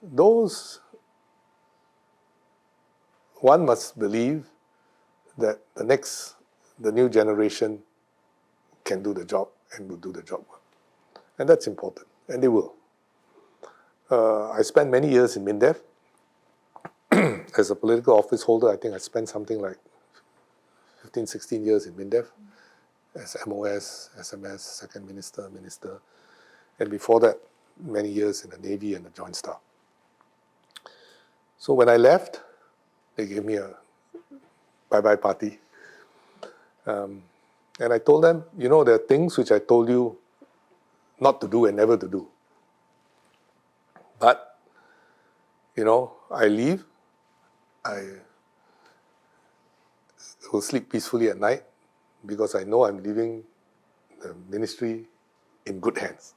those one must believe that the new generation can do the job and will do the job well. And that's important, and they will. I spent many years in MINDEF. As a political office holder, I think I spent something like 15, 16 years in MINDEF as MOS, SMS, second minister, and before that, many years in the Navy and the Joint Staff. So when I left, they gave me a bye-bye party. And I told them, there are things which I told you not to do and never to do. But, I leave, I will sleep peacefully at night because I know I'm leaving the ministry in good hands.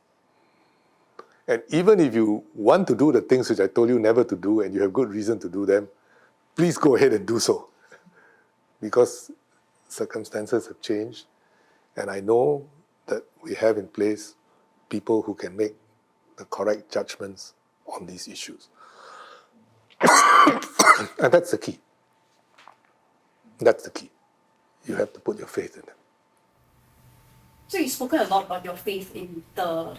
And even if you want to do the things which I told you never to do and you have good reason to do them, please go ahead and do so. Because circumstances have changed, and I know that we have in place people who can make the correct judgments on these issues. And that's the key. That's the key. You have to put your faith in them. So you've spoken a lot about your faith in the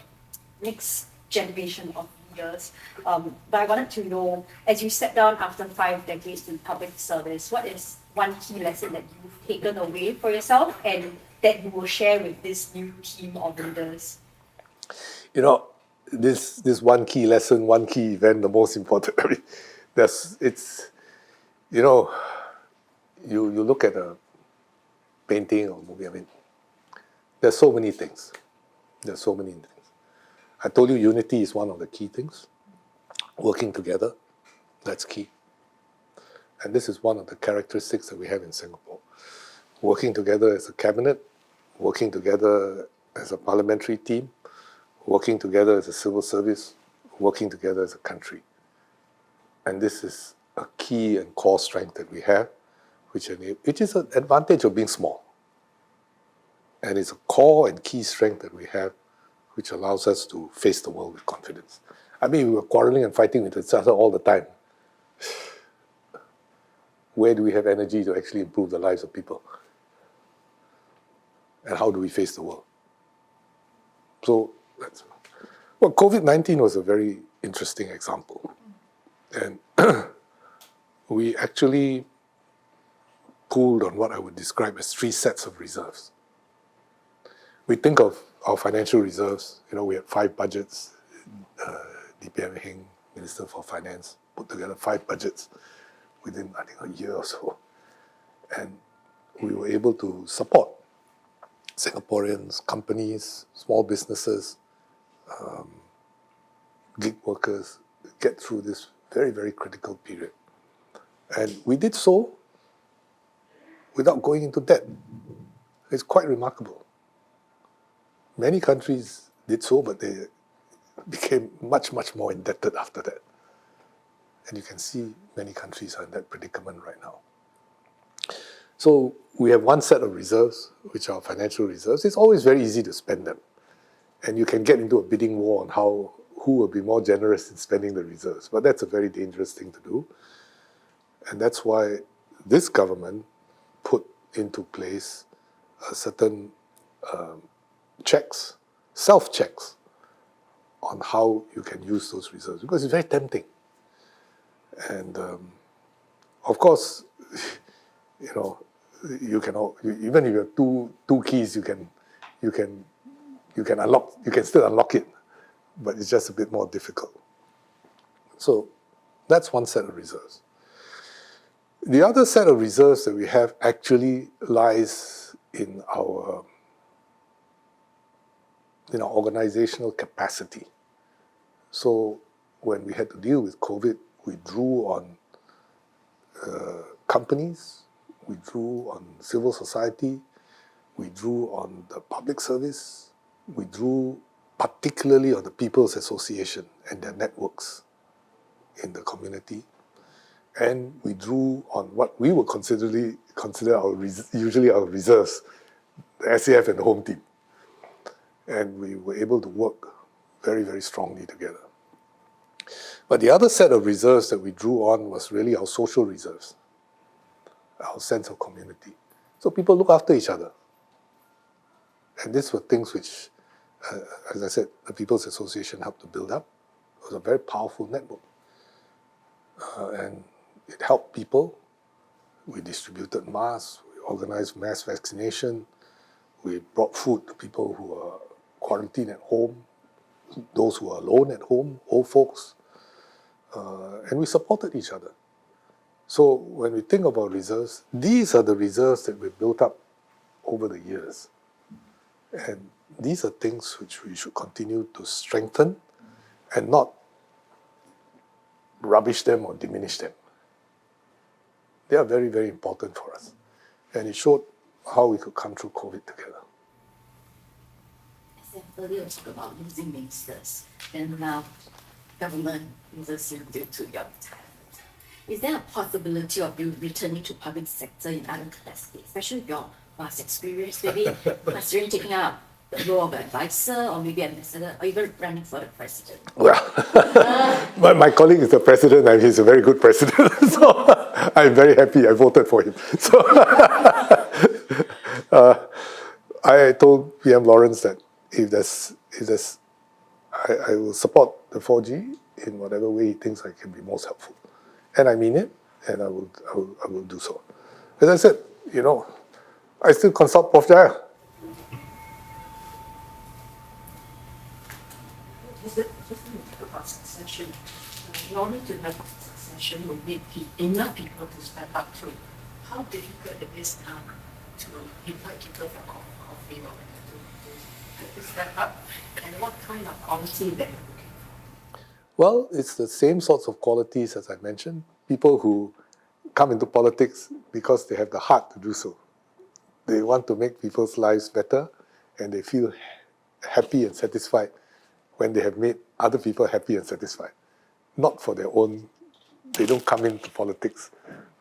next generation of leaders. But I wanted to know, as you step down after 5 decades in public service, what is one key lesson that you've taken away for yourself and that you will share with this new team of leaders? This one key lesson, one key event, the most important. You look at a painting or movie. There's so many things. I told you unity is one of the key things. Working together, that's key. And this is one of the characteristics that we have in Singapore. Working together as a cabinet, working together as a parliamentary team, working together as a civil service, working together as a country. And this is a key and core strength that we have, which is an advantage of being small. And it's a core and key strength that we have, which allows us to face the world with confidence. We were quarreling and fighting with each other all the time. Where do we have energy to actually improve the lives of people? And how do we face the world? So, COVID-19 was a very interesting example. And we actually pooled on what I would describe as 3 sets of reserves. We think of our financial reserves. We had 5 budgets. DPM Heng, Minister for Finance, put together 5 budgets within, I think, a year or so. And we were able to support Singaporeans, companies, small businesses, gig workers, get through this very, very critical period. And we did so without going into debt. It's quite remarkable. Many countries did so, but they became much, much more indebted after that. And you can see many countries are in that predicament right now. So we have one set of reserves, which are financial reserves. It's always very easy to spend them. And you can get into a bidding war on who will be more generous in spending the reserves. But that's a very dangerous thing to do. And that's why this government put into place a certain checks, self-checks, on how you can use those reserves, because it's very tempting. And of course, you can even if you have two keys, you can unlock. You can still unlock it, but it's just a bit more difficult. So that's one set of reserves. The other set of reserves that we have actually lies in our organizational capacity. So when we had to deal with COVID, we drew on companies, we drew on civil society, we drew on the public service, we drew particularly on the People's Association and their networks in the community, and we drew on what we would consider usually our reserves, the SAF and the home team. And we were able to work very, very strongly together. But the other set of reserves that we drew on was really our social reserves, our sense of community. So people look after each other. And these were things which, as I said, the People's Association helped to build up. It was a very powerful network. And it helped people. We distributed masks, we organized mass vaccination, we brought food to people who were quarantined at home, those who were alone at home, old folks, and we supported each other. So when we think about reserves, these are the reserves that we built up over the years. And these are things which we should continue to strengthen and not rubbish them or diminish them. They are very, very important for us. And it showed how we could come through COVID together. As I earlier talked about losing ministers, and now government loses you due to your retirement. Is there a possibility of you returning to public sector in other capacities, especially with your vast experience, maybe considering taking up the role of advisor or maybe ambassador or even running for the president? Well, my colleague is the president and he's a very good president. So I'm very happy I voted for him. So I told PM Lawrence that if there's I will support the 4G in whatever way he thinks I can be most helpful. And I mean it, and I will do so. As I said, I still consult Prof. Jaya. Just about succession. In order to have succession, we need enough people to step up to. How difficult it is now to invite people for coffee or to step up, and what kind of quality they're looking for? Well, it's the same sorts of qualities as I mentioned. People who come into politics because they have the heart to do so. They want to make people's lives better, and they feel happy and satisfied when they have made other people happy and satisfied. Not for their own, they don't come into politics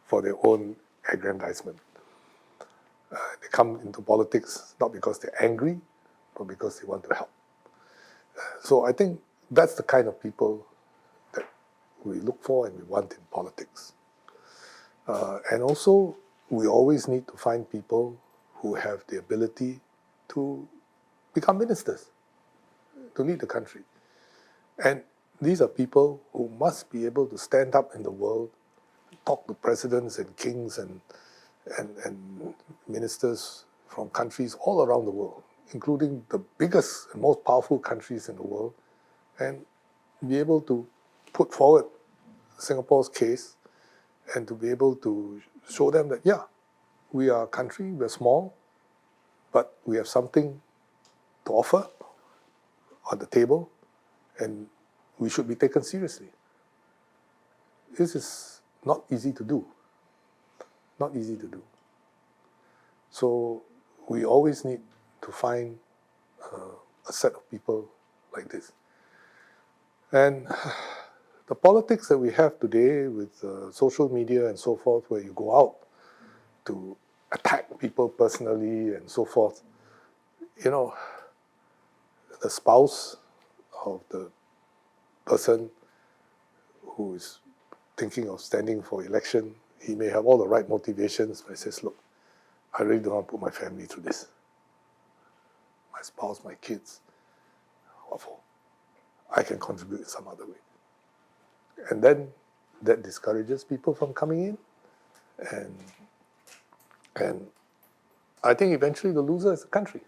for their own aggrandizement. They come into politics not because they're angry, but because they want to help. So I think that's the kind of people that we look for and we want in politics. And also, we always need to find people who have the ability to become ministers, to lead the country. And these are people who must be able to stand up in the world, talk to presidents and kings and ministers from countries all around the world, including the biggest and most powerful countries in the world, and be able to put forward Singapore's case and to be able to show them that, yeah, we are a country, we're small, but we have something to offer on the table, and we should be taken seriously. This is not easy to do. Not easy to do. So we always need to find a set of people like this. And the politics that we have today with social media and so forth, where you go out to attack people personally and so forth, the spouse of the person who is thinking of standing for election, he may have all the right motivations, but he says, look, I really don't want to put my family through this. My spouse, my kids, what for? I can contribute in some other way. And then that discourages people from coming in. And I think eventually the loser is the country.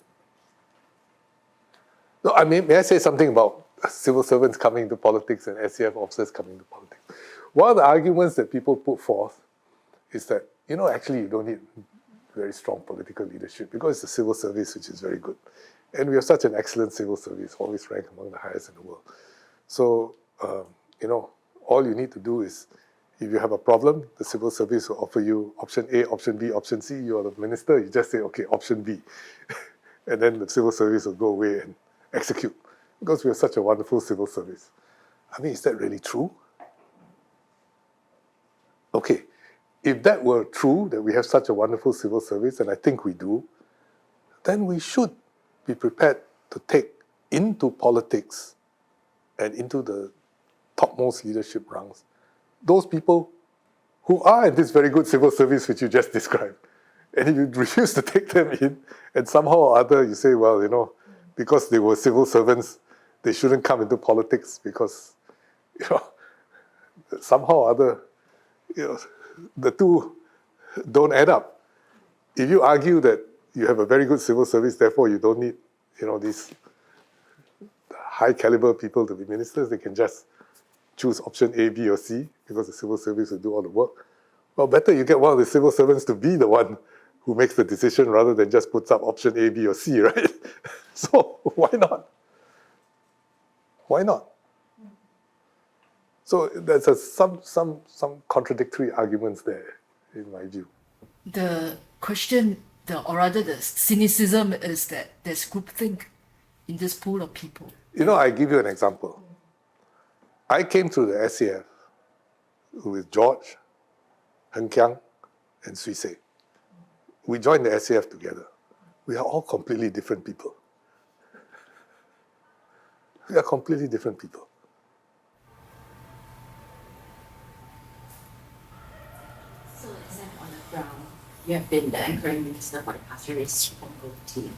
No, may I say something about civil servants coming into politics and SAF officers coming into politics? One of the arguments that people put forth is that, actually you don't need very strong political leadership because it's the civil service which is very good. And we have such an excellent civil service, always ranked among the highest in the world. So, all you need to do is If you have a problem, the civil service will offer you option A, option B, option C. You are the minister, you just say, okay, option B. And then the civil service will go away and execute. Because we have such a wonderful civil service. I mean, is that really true? Okay, if that were true, that we have such a wonderful civil service, and I think we do, then we should be prepared to take into politics and into the topmost leadership rungs those people who are in this very good civil service which you just described. And if you refuse to take them in, and somehow or other you say, well, you know, because they were civil servants, they shouldn't come into politics because, you know, somehow or other, you know, the two don't add up. If you argue that you have a very good civil service, therefore you don't need, you know, these high caliber people to be ministers, they can just choose option A, B, or C because the civil service will do all the work. Well, better you get one of the civil servants to be the one who makes the decision rather than just puts up option A, B, or C, right? So why not? Why not? So there's some contradictory arguments there, in my view. The question, or rather the cynicism is that there's groupthink in this pool of people. You know, I give you an example. I came through the SAF with George, Heng Kiang, and Swee Se. We joined the SAF together. We are all completely different people. We are completely different people. So, exam on the ground, you have been the anchoring minister for the past years on both team.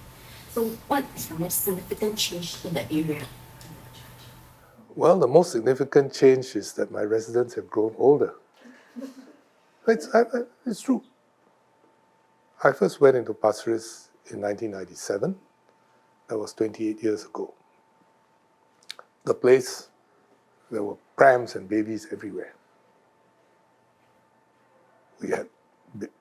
So, what is the most significant change in the area? Well, the most significant change is that my residents have grown older. It's true. I first went into Pasir Ris in 1997. That was 28 years ago. The place, there were prams and babies everywhere. We had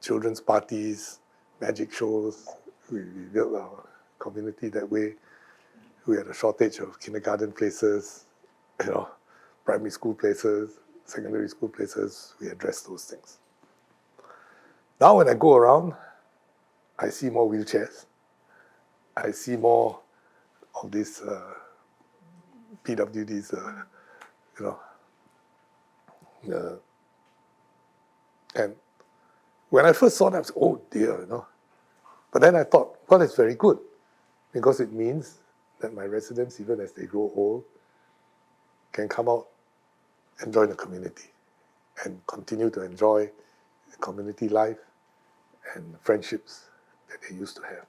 children's parties, magic shows. We built our community that way. We had a shortage of kindergarten places, you know, primary school places, secondary school places. We addressed those things. Now when I go around, I see more wheelchairs. I see more of these PWDs, you know. And when I first saw them, I was, oh dear, you know. But then I thought, well, that's very good, because it means that my residents, even as they grow old, can come out and join the community and continue to enjoy community life and friendships that they used to have.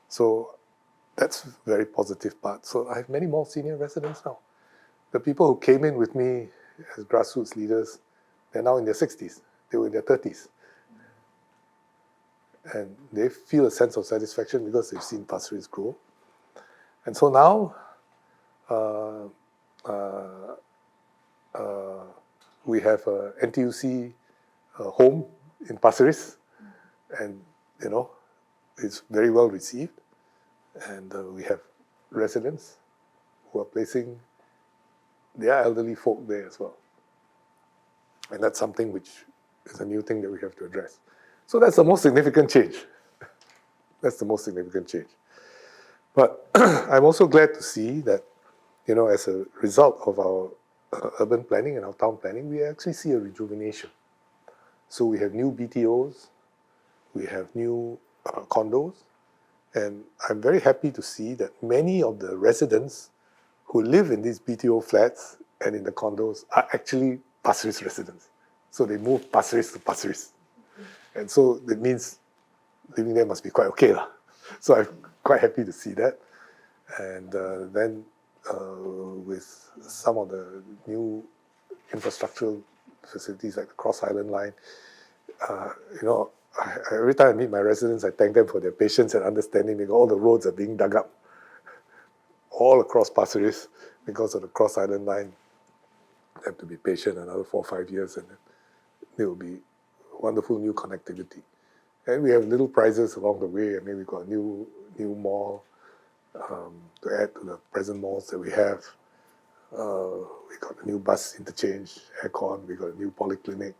So that's a very positive part. So I have many more senior residents now. The people who came in with me as grassroots leaders, they're now in their 60s. They were in their 30s. And they feel a sense of satisfaction because they've seen Pasir Ris grow. And so now, we have a NTUC home in Pasir Ris, and you know, it's very well received. And we have residents who are placing their elderly folk there as well. And that's something which is a new thing that we have to address. So that's the most significant change. That's the most significant change. But I'm also glad to see that, you know, as a result of our urban planning and our town planning, we actually see a rejuvenation. So we have new BTOs, we have new condos, and I'm very happy to see that many of the residents who live in these BTO flats and in the condos are actually Pasir Ris residents. So they moved Pasir Ris to Pasir Ris. And so that means living there must be quite okay lah. So I'm quite happy to see that. And then with some of the new infrastructural facilities like the Cross Island Line, you know, every time I meet my residents, I thank them for their patience and understanding because all the roads are being dug up all across Pasir Ris because of the Cross Island Line. They have to be patient another 4 or 5 years, and then there will be wonderful new connectivity. And we have little prizes along the way. I mean, we've got a new mall to add to the present malls that we have. We got a new bus interchange, aircon, we got a new polyclinic.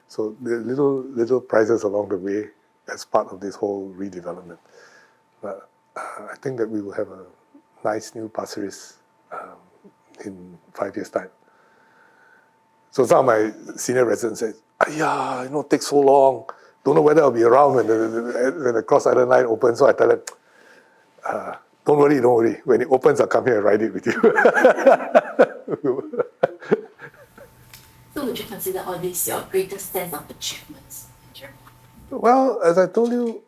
So the little prizes along the way as part of this whole redevelopment. But I think that we will have a nice new Pasir Ris in 5 years' time. So some of my senior residents said, "Yeah, it takes so long. Don't know whether I'll be around when the Cross Island line opens." So I tell them, don't worry. When it opens, I'll come here and ride it with you." So would you consider all these your greatest sense of achievements? Well, as I told you,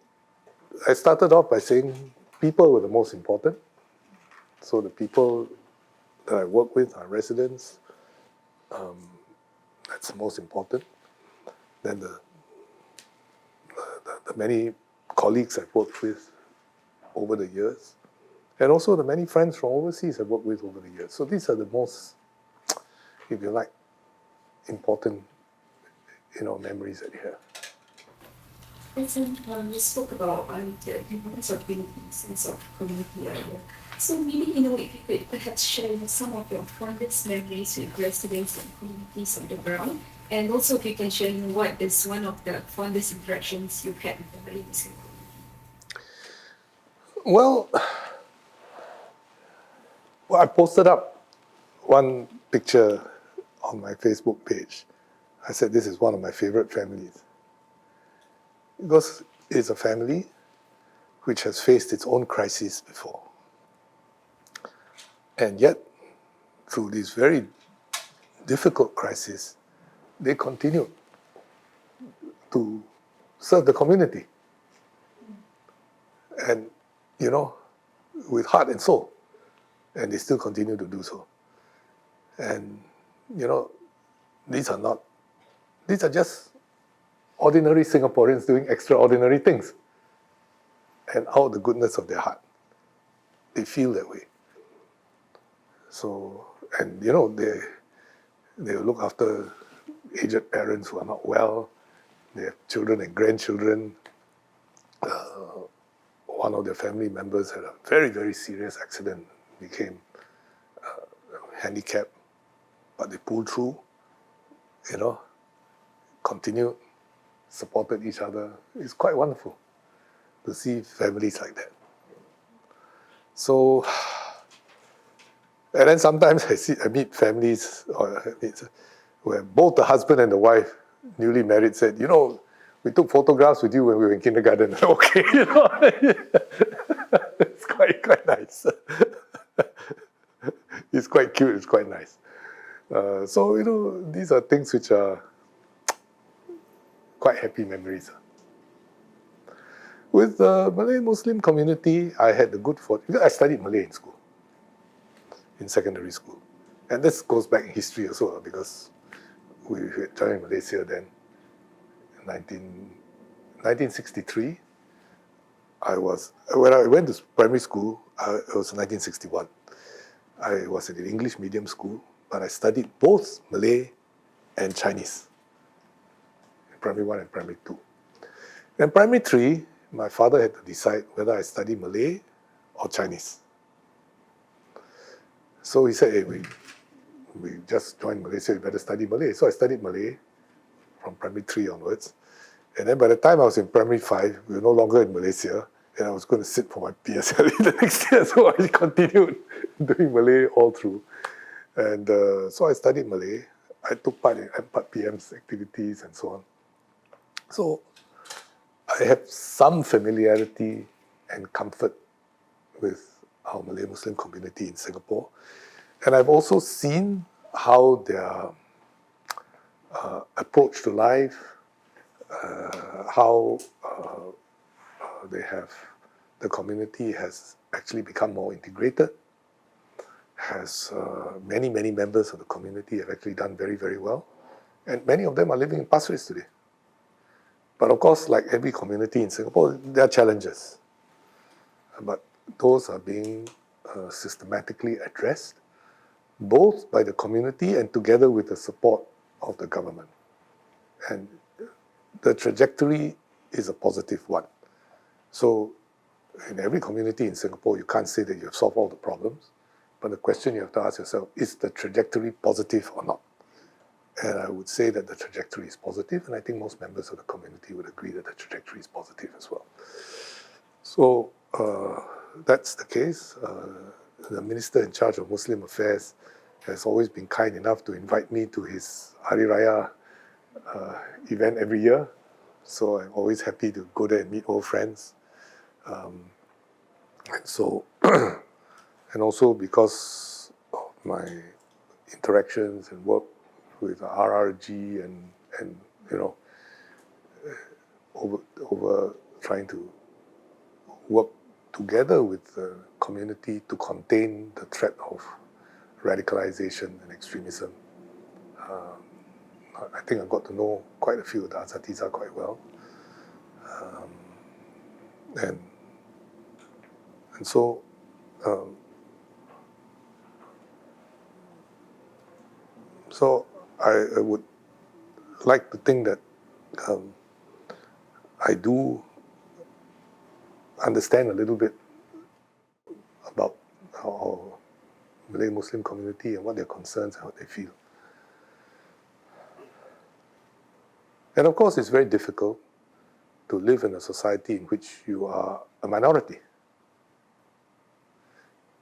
I started off by saying people were the most important. So the people that I work with are residents. That's the most important. Then the many colleagues I've worked with over the years, and also the many friends from overseas I've worked with over the years. So these are the most, if you like, important, memories that you have. Vincent, you spoke about the importance of being a sense of community earlier. So maybe, if you could perhaps share some of your fondest memories with residents and communities on the ground, and also if you can share what is one of the fondest interactions you've had with the Malay Muslim community. Well, I posted up one picture on my Facebook page. I said this is one of my favorite families. Because it's a family which has faced its own crises before. And yet, through these very difficult crises, they continued to serve the community. And, with heart and soul. And they still continue to do so. And, these are just ordinary Singaporeans doing extraordinary things. And out of the goodness of their heart, they feel that way. So, and they look after aged parents who are not well. They have children and grandchildren. One of their family members had a very, very serious accident, became handicapped, but they pulled through, continued, supported each other. It's quite wonderful to see families like that. So, and then sometimes I meet families where both the husband and the wife, newly married, said, we took photographs with you when we were in kindergarten. Okay, it's quite nice. It's quite cute, it's quite nice. So, these are things which are quite happy memories. With the Malay Muslim community, I had the good fortune, because I studied Malay in school, in secondary school. And this goes back in history also, because we were joining Malaysia then, in 1963. When I went to primary school, it was 1961. I was at an English medium school, but I studied both Malay and Chinese, in primary 1 and primary 2. In primary 3, my father had to decide whether I study Malay or Chinese. So he said, hey, we just joined Malaysia, you better study Malay. So I studied Malay from primary 3 onwards. And then by the time I was in primary 5, we were no longer in Malaysia, and I was going to sit for my PSLE the next year, so I continued doing Malay all through. And so I studied Malay. I took part in PM's activities and so on. So I have some familiarity and comfort with our Malay Muslim community in Singapore. And I've also seen how their approach to life, how the community has actually become more integrated, has many members of the community have actually done very, very well. And many of them are living in Pasir Ris today. But of course, like every community in Singapore, there are challenges. But those are being systematically addressed, both by the community and together with the support of the government. And the trajectory is a positive one. So in every community in Singapore, you can't say that you have solved all the problems, But the question you have to ask yourself, is the trajectory positive or not? And I would say that the trajectory is positive, and I think most members of the community would agree that the trajectory is positive as well. So that's the case. The minister in charge of Muslim affairs has always been kind enough to invite me to his Hari Raya event every year. So I'm always happy to go there and meet old friends. And also because of my interactions and work with RRG and over trying to work together with the community to contain the threat of radicalization and extremism. I think I got to know quite a few of the Asatiza quite well. And so I would like to think that I do understand a little bit about our Malay Muslim community and what their concerns and what they feel. And of course, it's very difficult to live in a society in which you are a minority.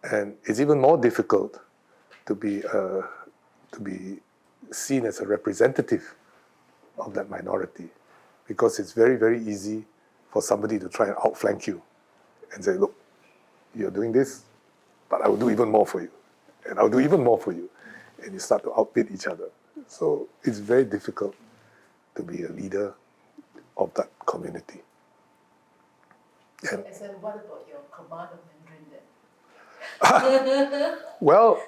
And it's even more difficult to be seen as a representative of that minority, because it's very, very easy for somebody to try and outflank you and say, look, you're doing this, but I will do even more for you. And I'll do even more for you. And you start to outbid each other. So it's very difficult to be a leader of that community. And what about your command of Mandarin then? well,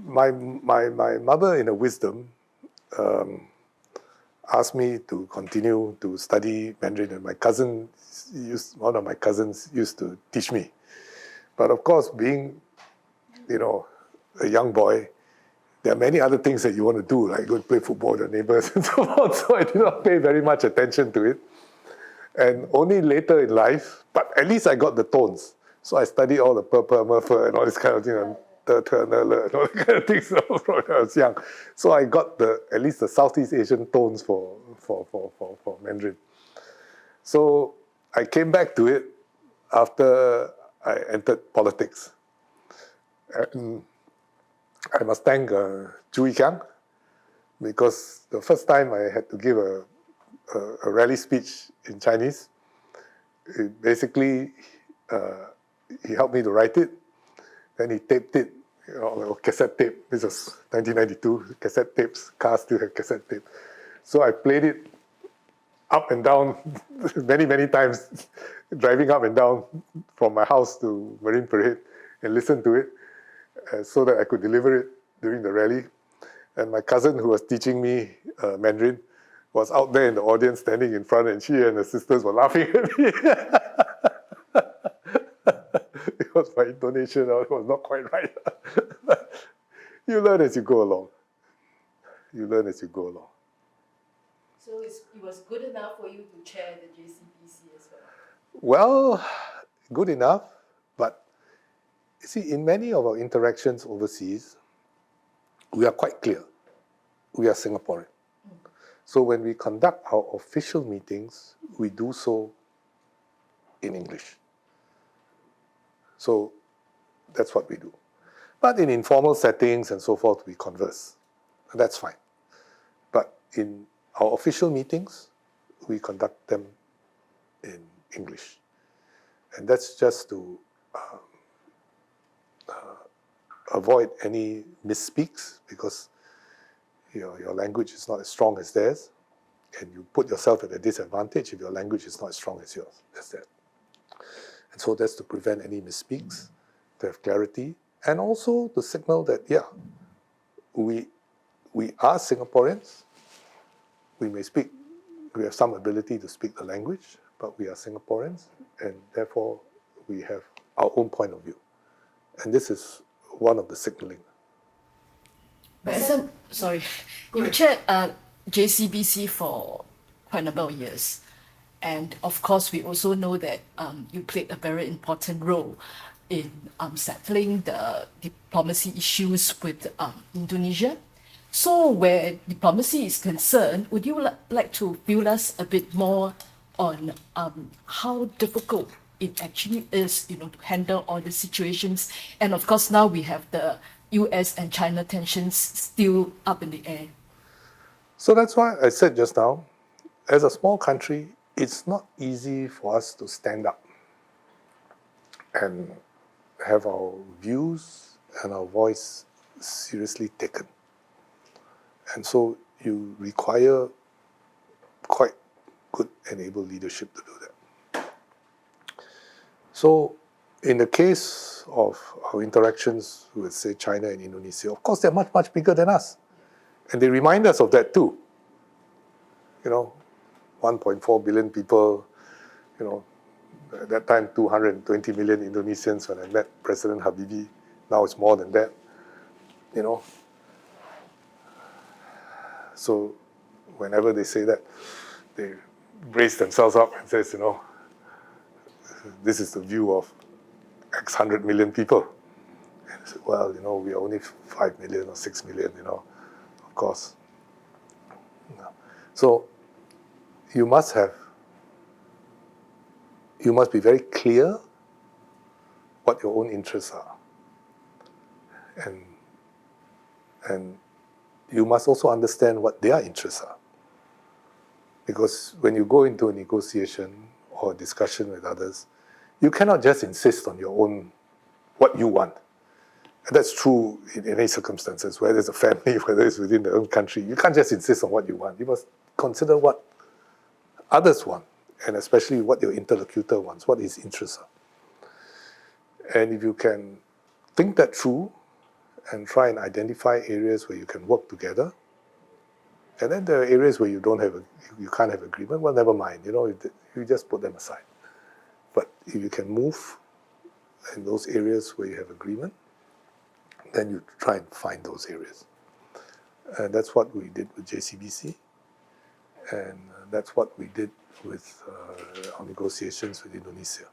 my mother, in her wisdom, asked me to continue to study Mandarin, and one of my cousins used to teach me. But of course, being, a young boy, there are many other things that you want to do, like go and play football with your neighbors and so on. So I did not pay very much attention to it. And only later in life, but at least I got the tones. So I studied all the purple, murphy, and all this kind of thing, and all that kind of things when I was young. So I got at least the Southeast Asian tones for Mandarin. So I came back to it after I entered politics. And I must thank Chee Hean Kiang, because the first time I had to give a rally speech in Chinese, basically he helped me to write it. Then he taped it, cassette tape. This was 1992, cassette tapes. Cars still have cassette tape. So I played it up and down many, many times, driving up and down from my house to Marine Parade, and listened to it so that I could deliver it during the rally. And my cousin, who was teaching me Mandarin, was out there in the audience standing in front, and she and her sisters were laughing at me. Because my intonation was not quite right. You learn as you go along. So it was good enough for you to chair the JCBC as well? Well, good enough, but you see, in many of our interactions overseas, we are quite clear. We are Singaporean. So when we conduct our official meetings, we do so in English. So that's what we do. But in informal settings and so forth, we converse. And that's fine. But in our official meetings, we conduct them in English. And that's just to avoid any misspeaks, because your language is not as strong as theirs, and you put yourself at a disadvantage if your language is not as strong as yours. That's that. And so that's to prevent any misspeaks, to have clarity, and also to signal that, we are Singaporeans. We have some ability to speak the language, but we are Singaporeans, and therefore we have our own point of view. And this is one of the signaling. But you chaired JCBC for quite a number of years. And of course, we also know that you played a very important role in settling the diplomacy issues with Indonesia. So where diplomacy is concerned, would you like to fill us a bit more on how difficult it actually is, to handle all the situations? And of course, now we have the US and China tensions still up in the air. So that's why I said just now, as a small country, it's not easy for us to stand up and have our views and our voice seriously taken. And so you require quite good and able leadership to do that. So in the case of our interactions with, say, China and Indonesia, of course, they're much, much bigger than us. And they remind us of that too. 1.4 billion people, at that time 220 million Indonesians when I met President Habibie. Now it's more than that, So whenever they say that, they brace themselves up and says, this is the view of X 100 million people. And I said, well, we are only 5 million or 6 million, of course. So you must be very clear what your own interests are. And you must also understand what their interests are. Because when you go into a negotiation or a discussion with others, you cannot just insist on your own, what you want. And that's true in any circumstances, whether it's a family, whether it's within their own country. You can't just insist on what you want. You must consider what others want, and especially what your interlocutor wants, what his interests are. And if you can think that through and try and identify areas where you can work together, and then there are areas where you can't have agreement, well, never mind, you just put them aside. But if you can move in those areas where you have agreement, then you try and find those areas. And that's what we did with JCBC, and that's what we did with our negotiations with Indonesia.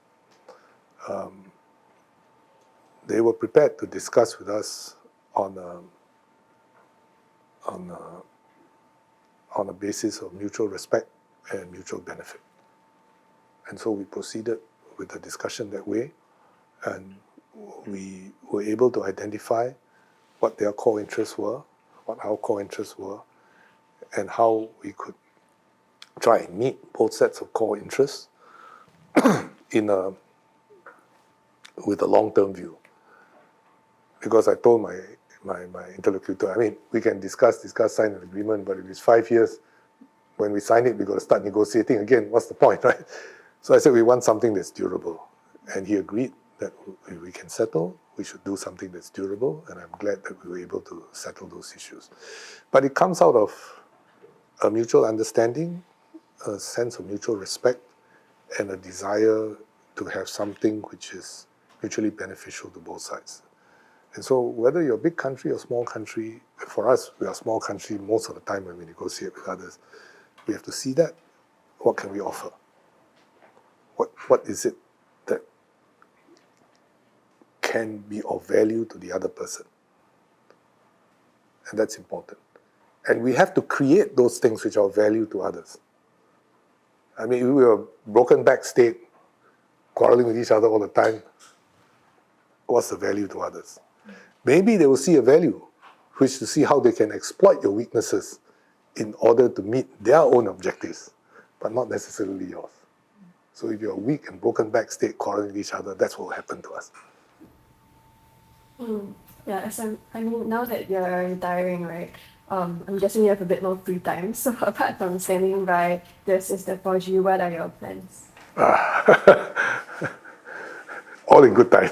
They were prepared to discuss with us on a basis of mutual respect and mutual benefit. And so we proceeded with the discussion that way, and we were able to identify what their core interests were, what our core interests were, and how we could try and meet both sets of core interests with a long-term view. Because I told my interlocutor, we can discuss, sign an agreement, but if it's 5 years, when we sign it, we've got to start negotiating again. What's the point, right? So I said, we want something that's durable. And he agreed that if we can settle, we should do something that's durable, and I'm glad that we were able to settle those issues. But it comes out of a mutual understanding, a sense of mutual respect, and a desire to have something which is mutually beneficial to both sides. And so whether you're a big country or small country, for us, we are a small country most of the time when we negotiate with others. We have to see that. What can we offer? What is it that can be of value to the other person? And that's important. And we have to create those things which are of value to others. If we were a broken back state, quarreling with each other all the time, what's the value to others? Maybe they will see a value, which to see how they can exploit your weaknesses in order to meet their own objectives, but not necessarily yours. So if you're a weak and broken back state quarreling with each other, that's what will happen to us. Yeah, now that you're retiring, right? I'm guessing you have a bit more free time. So apart from standing by the Sister 4G, what are your plans? All in good time.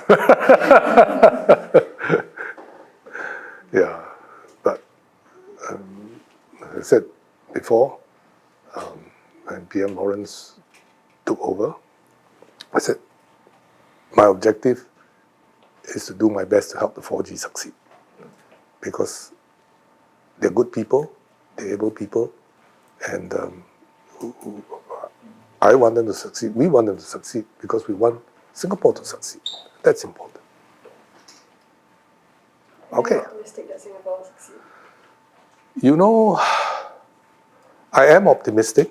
Yeah, but as I said before, when PM Lawrence took over, I said, my objective is to do my best to help the 4G succeed. Because they're good people, they're able people, and I want them to succeed. We want them to succeed because we want Singapore to succeed. That's important. Are you Okay. optimistic that Singapore will succeed? You know, I am optimistic.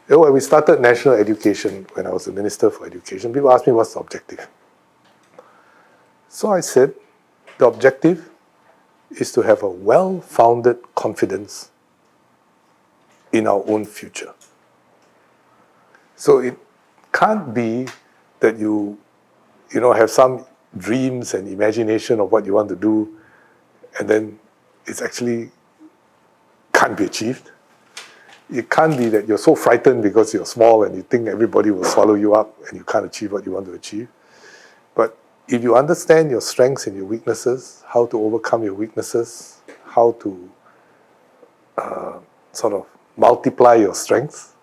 You know, when we started national education, when I was the Minister for Education, people asked me what's the objective. So I said, the objective is to have a well-founded confidence in our own future. So it can't be that you have some dreams and imagination of what you want to do, and then it's actually can't be achieved. It can't be that you're so frightened because you're small and you think everybody will swallow you up and you can't achieve what you want to achieve. But if you understand your strengths and your weaknesses, how to overcome your weaknesses, how to sort of multiply your strengths,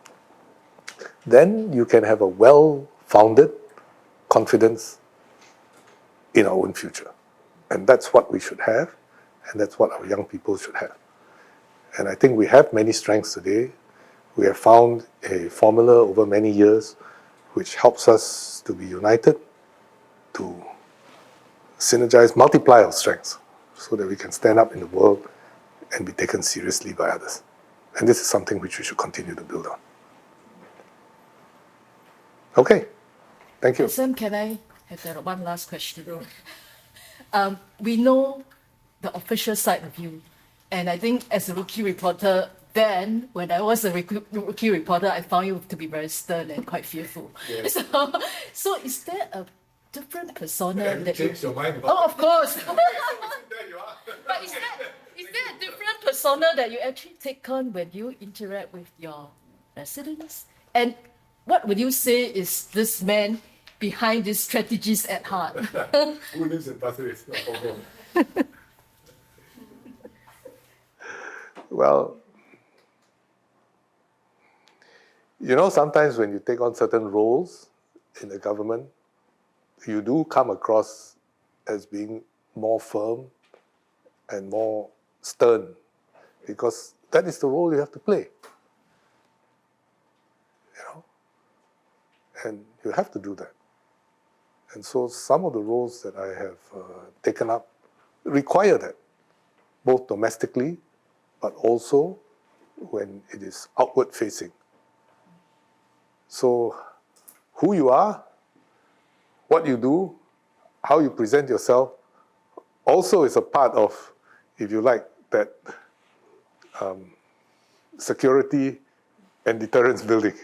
then you can have a well-founded confidence in our own future. And that's what we should have, and that's what our young people should have. And I think we have many strengths today. We have found a formula over many years which helps us to be united, to synergize, multiply our strengths so that we can stand up in the world and be taken seriously by others. And this is something which we should continue to build on. Okay, thank you. Sam, can I have that one last question? We know the official side of you, and I think as a rookie reporter, then when I was a rookie reporter, I found you to be very stern and quite fearful. Yes. So is there a different persona that you your mind about Oh, of course. There you are. But is there a different persona that you actually take on when you interact with your residents? And what would you say is this man behind these strategies at heart? Who lives in Pasir Ris? Well, sometimes when you take on certain roles in the government, you do come across as being more firm and more stern, because that is the role you have to play. And you have to do that. And so some of the roles that I have taken up require that, both domestically, but also when it is outward facing. So who you are, what you do, how you present yourself, also is a part of, if you like, that security and deterrence building.